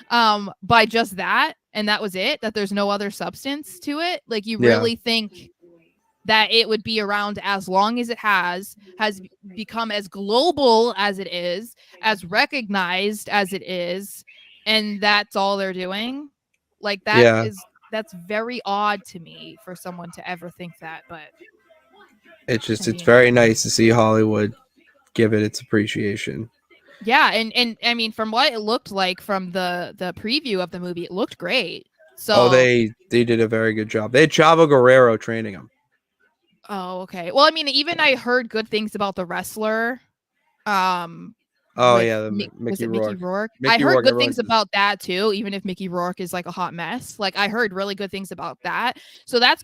by just that and that was it? That there's no other substance to it? Like you yeah. really think that it would be around as long as it has become as global as it is, as recognized as it is, and that's all they're doing? Like Yeah. that's very odd to me for someone to ever think that, but It's I mean, very nice to see Hollywood give it its appreciation. yeah, and I mean from what it looked like from the preview of the movie, it looked great. Oh, So, they did a very good job. They had Chavo Guerrero training him. oh, okay. Well, I mean, even I heard good things about the wrestler. Um, Oh with yeah, Was Mickey it Mickey Rourke. Rourke? I Mickey heard Rourke. good Everyone things just about that too, even if Mickey Rourke is like a hot mess. Like I heard really good things about that. So that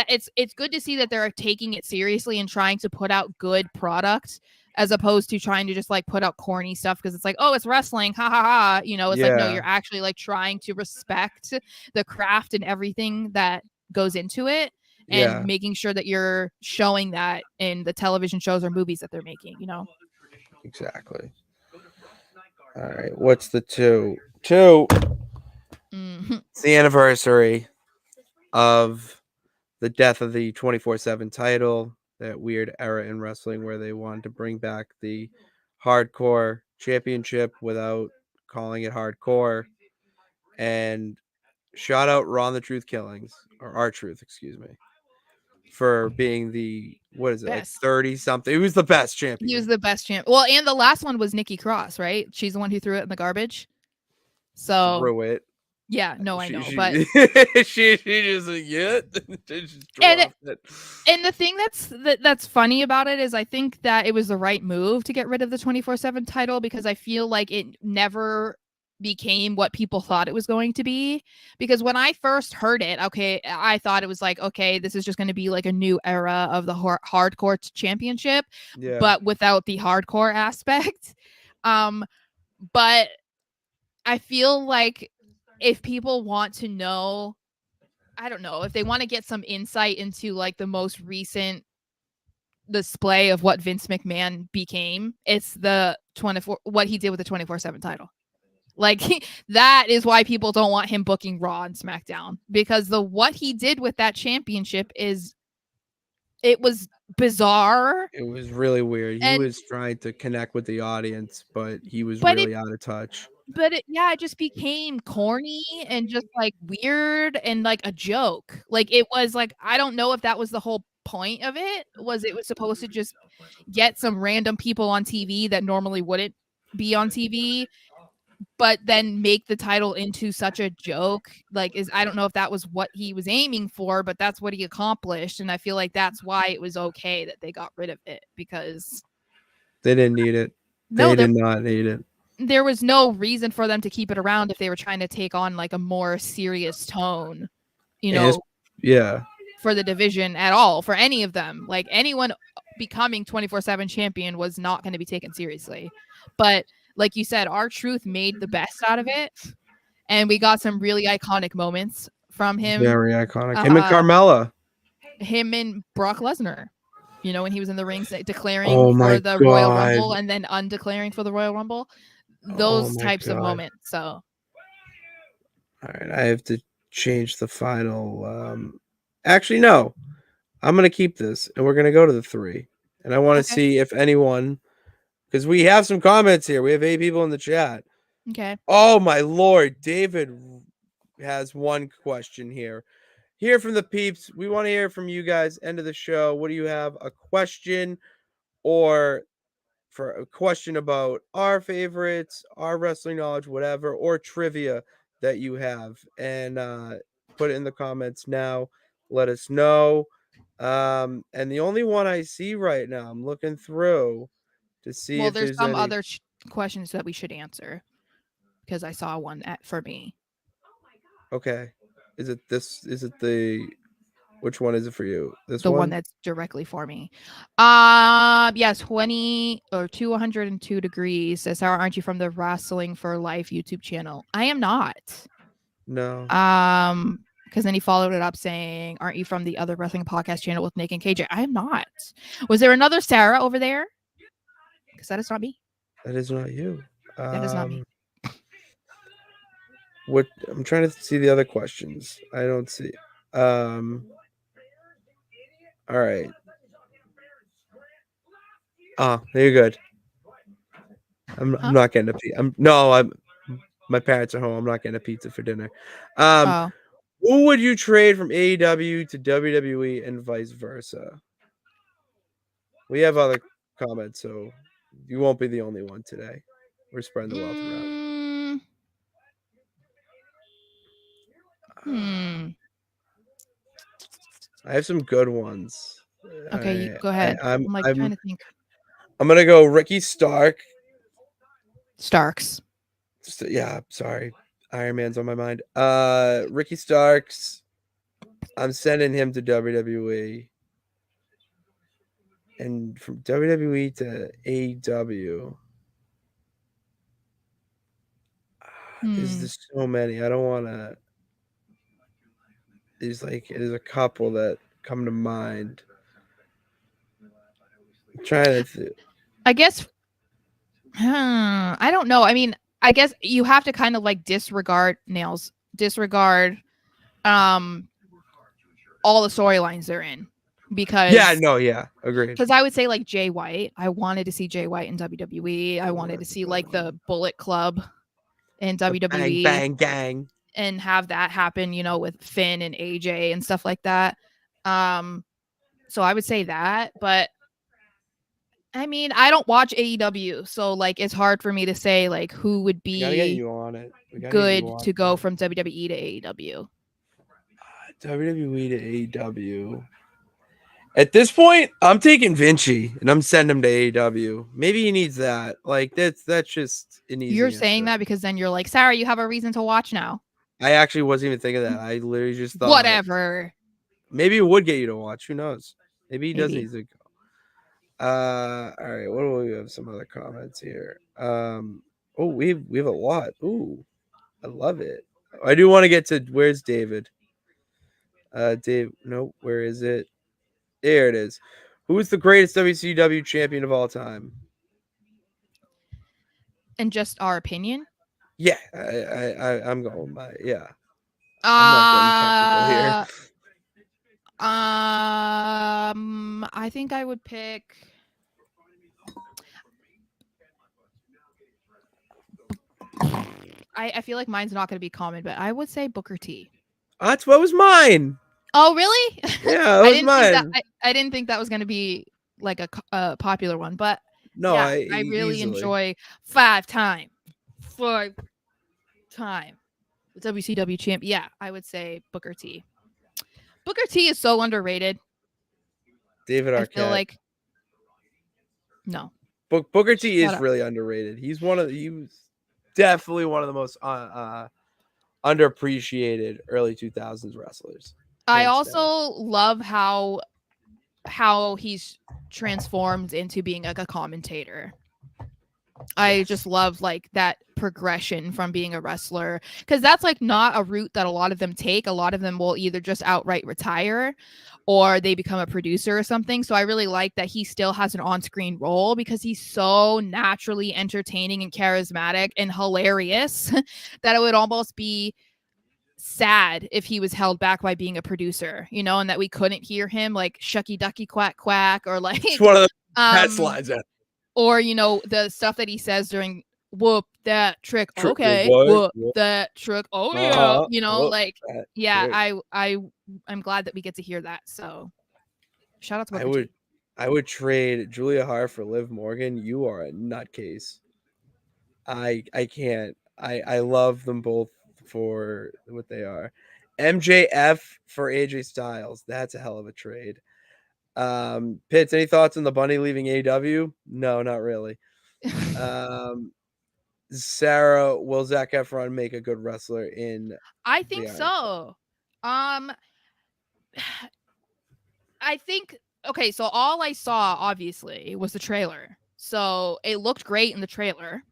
it's good to see that they're taking it seriously and trying to put out good product as opposed to trying to just like put out corny stuff because it's like, oh, it's wrestling, ha ha ha. It's like no, yeah, you're actually like trying to respect the craft and everything that goes into it and yeah, making sure that you're showing that in the television shows or movies that they're making. exactly. All right, what's the two? Two. Mhm. It's the anniversary of the death of the 24/7 title. That weird era in wrestling where they wanted to bring back the hardcore championship without calling it hardcore. And shout out Ron the Truth Killings or R Truth, excuse me, for being the what is it like Best. 30 something. He was the best He was champion. the best champ. Well, and the last one was Nikki Cross, right? She's the one who threw it in the garbage. So Threw it. yeah, no, I She know, but she she just yeah. She just and dropped it. and the thing that's funny about it is I think that it was the right move to get rid of the 24/7 title because I feel like it never became what people thought it was going to be because when I first heard it, okay, I thought it was like, okay, this is just going to be like a new era of the hardcore championship Yeah, but without the hardcore aspect. um but I feel like if people want to know, I don't know, if they want to get some insight into like the most recent display of what Vince McMahon became, it's the 24 what he did with the 24/7 title. Like that is why people don't want him booking Raw and SmackDown because the what he did with that championship is it was bizarre it was really weird. He and was trying to connect with the audience, but he was but it really out of touch. yeah, it just became corny and just like weird and like a joke. Like it was like I don't know if that was the whole point of it. It was supposed to just get some random people on TV that normally wouldn't be on TV, but then make the title into such a joke. Like, I don't know if that was what he was aiming for, but that's what he accomplished. And I feel like that's why it was okay that they got rid of it, because They didn't need it. They did not need it. There was no reason for them to keep it around if they were trying to take on like a more serious tone, yeah, for the division at all, for any of them. Like, anyone becoming 24/7 champion was not going to be taken seriously. But like you said, R-Truth made the best out of it, and we got some really iconic moments from him. Very iconic. Him and Carmella. Him and Brock Lesnar. When he was in the ring declaring for the God. Royal Rumble and then undeclaring for the Royal Rumble. Those types of moments. So, all right, I have to change the final. Actually, no, I'm gonna keep this, and we're gonna go to the 3. And I want to see if anyone, because we have some comments here. We have 8 people in the chat. Okay. Oh my Lord, David has one question here. Hear from the peeps. We want to hear from you guys. End of the show. What do you have? A question or for a question about our favorites, our wrestling knowledge, whatever, or trivia that you have, and put it in the comments now. Let us know. And the only one I see right now, I'm looking through to see if there's some any other questions that we should answer, because I saw one for me. Okay. Is it this? Is it the? Which one is it for you? This the one? one that's directly for me. Yeah, 20 or 202 degrees says, "How aren't you from the Wrestling for Life YouTube channel?" I am not. No. Because then he followed it up saying, "Aren't you from the other wrestling podcast channel with Nick and KJ?" I am not. Was there another Sara over there? Because that is not me. That is not you. That is not me. What I'm trying to see the other questions. I don't see. All right. You're good. I'm not getting a pizza. My parents are home. I'm not getting a pizza for dinner. Who would you trade from AEW to WWE and vice versa? We have other comments, so you won't be the only one today. We're spreading the wealth around. I have some good ones. Okay, go ahead. I'm trying to think. I'm gonna go Ricky Starks. Yeah, sorry. Iron Man's on my mind. Ricky Starks. I'm sending him to WWE. And from WWE to AEW. There's so many. I don't want to. There's a couple that come to mind. I'm trying to. I guess. I don't know. I mean, I guess you have to kind of like disregard all the storylines they're in, because agreed. Because I would say like Jay White. I wanted to see Jay White in WWE. I wanted to see like the Bullet Club in WWE, bang gang, and have that happen, with Finn and AJ and stuff like that. So I would say that, but I mean, I don't watch AEW, so like it's hard for me to say like who would be get you on it. Good to go from WWE to AEW. WWE to AEW. At this point, I'm taking Vinci and I'm sending him to AEW. Maybe he needs that. Like that's just an easy. You're saying that because then you're like, Sara, you have a reason to watch now. I actually wasn't even thinking that. I literally just thought whatever. Maybe it would get you to watch. Who knows? Maybe he does need to go. All right. What do we have? Some other comments here. We have a lot. Ooh, I love it. I do want to get to where's David? Dave. No, where is it? There it is. Who is the greatest WCW champion of all time? And just our opinion? Yeah, I'm going by I'm not getting technical here. I think I would pick. I feel like mine's not going to be common, but I would say Booker T. That's what was mine. Oh, really? Yeah, that was mine. I didn't think that was going to be like a popular one, but no, I really enjoy 5 time. 5 time, the WCW champ. Yeah, I would say Booker T. Booker T is so underrated. David I feel Arquette. like no. Booker T is Shut up. really underrated. He was definitely one of the most underappreciated early 2000s wrestlers. I hands also down. love how he's transformed into being like a commentator. I Yes. just love like that progression from being a wrestler, because that's like not a route that a lot of them take. A lot of them will either just outright retire or they become a producer or something. So I really like that he still has an on-screen role because he's so naturally entertaining and charismatic and hilarious that it would almost be sad if he was held back by being a producer, you know, and that we couldn't hear him like shucky ducky quack quack or like It's one of the best lines. or you know the stuff that he says during whoop that trick, okay, What? whoop that trick, oh yeah, you know, Whoop like that yeah, trick. I'm glad that we get to hear that. So shout out to I Booker T. would trade Julia Hart for Liv Morgan. You are a nutcase. I can't. I love them both for what they are. MJF for AJ Styles. That's a hell of a trade. Pitts, any thoughts on the Bunny leaving AEW? No, not really. Sarah, will Zac Efron make a good wrestler in I the think Iron? so. I think okay, so all I saw obviously was the trailer. So it looked great in the trailer.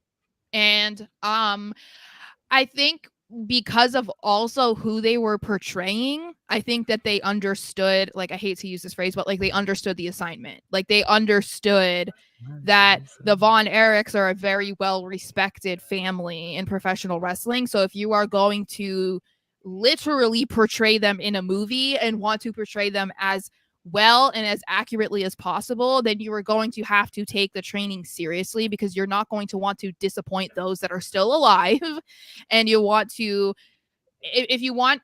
And I think because of also who they were portraying, I think that they understood, like I hate to use this phrase, but like they understood the assignment. Like they understood that the Von Erichs are a very well respected family in professional wrestling. So if you are going to literally portray them in a movie and want to portray them as well and as accurately as possible, then you are going to have to take the training seriously, because you're not going to want to disappoint those that are still alive. And you want to, if you want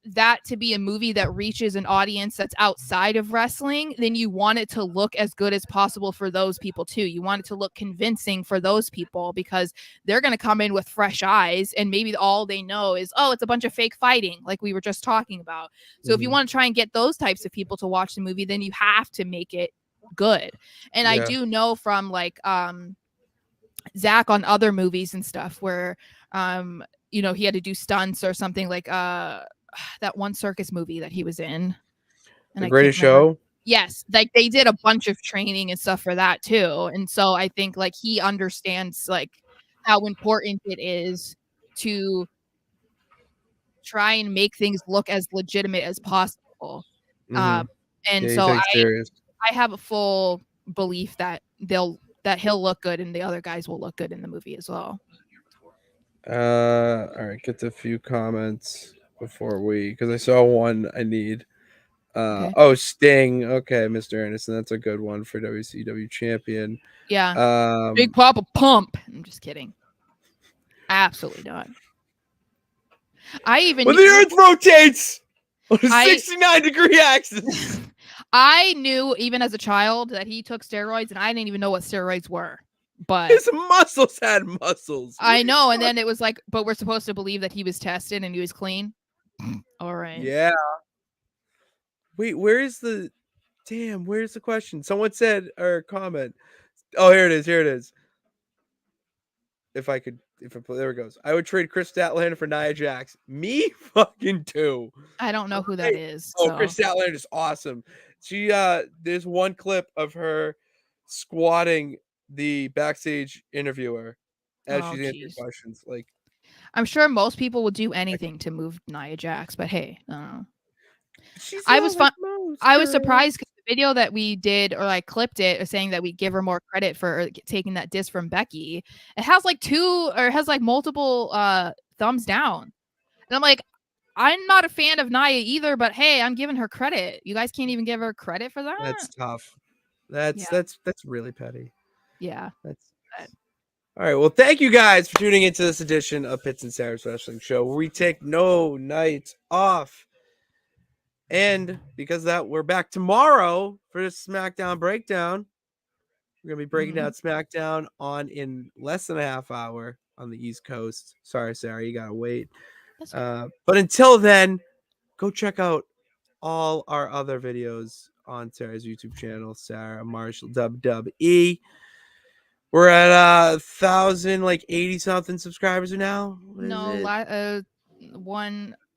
that to be a movie that reaches an audience that's outside of wrestling, then you want it to look as good as possible for those people too. You want it to look convincing for those people, because they're going to come in with fresh eyes and maybe all they know is, oh, it's a bunch of fake fighting like we were just talking about. So if you want to try and get those types of people to watch the movie, then you have to make it good. And I do know from like Zach on other movies and stuff where you know, he had to do stunts or something, like that one circus movie that he was in. And The Greatest Show? Yes, like they did a bunch of training and stuff for that too. And so I think like he understands like how important it is to try and make things look as legitimate as possible. And Yeah, so serious. I have a full belief that he'll look good and the other guys will look good in the movie as well. All right, get to a few comments before because I saw one I need. Okay. Oh, Sting. Okay, Mr. Anderson, that's a good one for WCW champion. Yeah. Big Papa Pump. I'm just kidding. Absolutely not. When the Earth rotates on a 69-degree axis. I knew even as a child that he took steroids, and I didn't even know what steroids were. But his muscles had muscles. I know, and then it was like, but we're supposed to believe that he was tested and he was clean. All right. Yeah. Wait, where's the question? Someone said or comment. Oh, here it is. There it goes. I would trade Chris Statlander for Nia Jax. Me fucking too. I don't know who that is. Oh, so. Chris Statlander is awesome. She there's one clip of her squatting the backstage interviewer as she's answering questions. Like, I'm sure most people would do anything to move Nia Jax, but hey, I don't know. I was surprised because the video that we did, or I clipped it, saying that we give her more credit for taking that diss from Becky. It has like multiple thumbs down, and I'm like, I'm not a fan of Nia either, but hey, I'm giving her credit. You guys can't even give her credit for that. That's tough. That's really petty. Yeah. All right. Well, thank you guys for tuning into this edition of Pitts and Sarah's Wrestling Show, where we take no night off. And because of that, we're back tomorrow for the SmackDown breakdown. We're going to be breaking down SmackDown in less than a half hour. on the East Coast. Sorry, Sarah, you gotta wait. That's okay. But until then, go check out all our other videos on Sarah's YouTube channel, Sarah Marshall WWE. We're at 1,000, like 80 something subscribers now. What is No, it?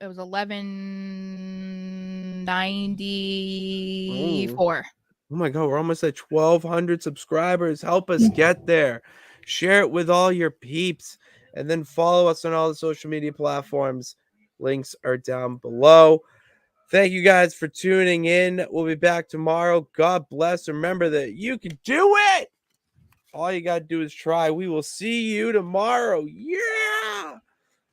it was 1194. Oh my god, we're almost at 1,200 subscribers. Help us get there. Share it with all your peeps, and then follow us on all the social media platforms. Links are down below. Thank you guys for tuning in. We'll be back tomorrow. God bless. Remember that you can do it. All you got to do is try. We will see you tomorrow. Yeah.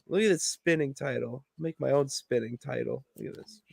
Look at this spinning title. Make my own spinning title. Look at this. Just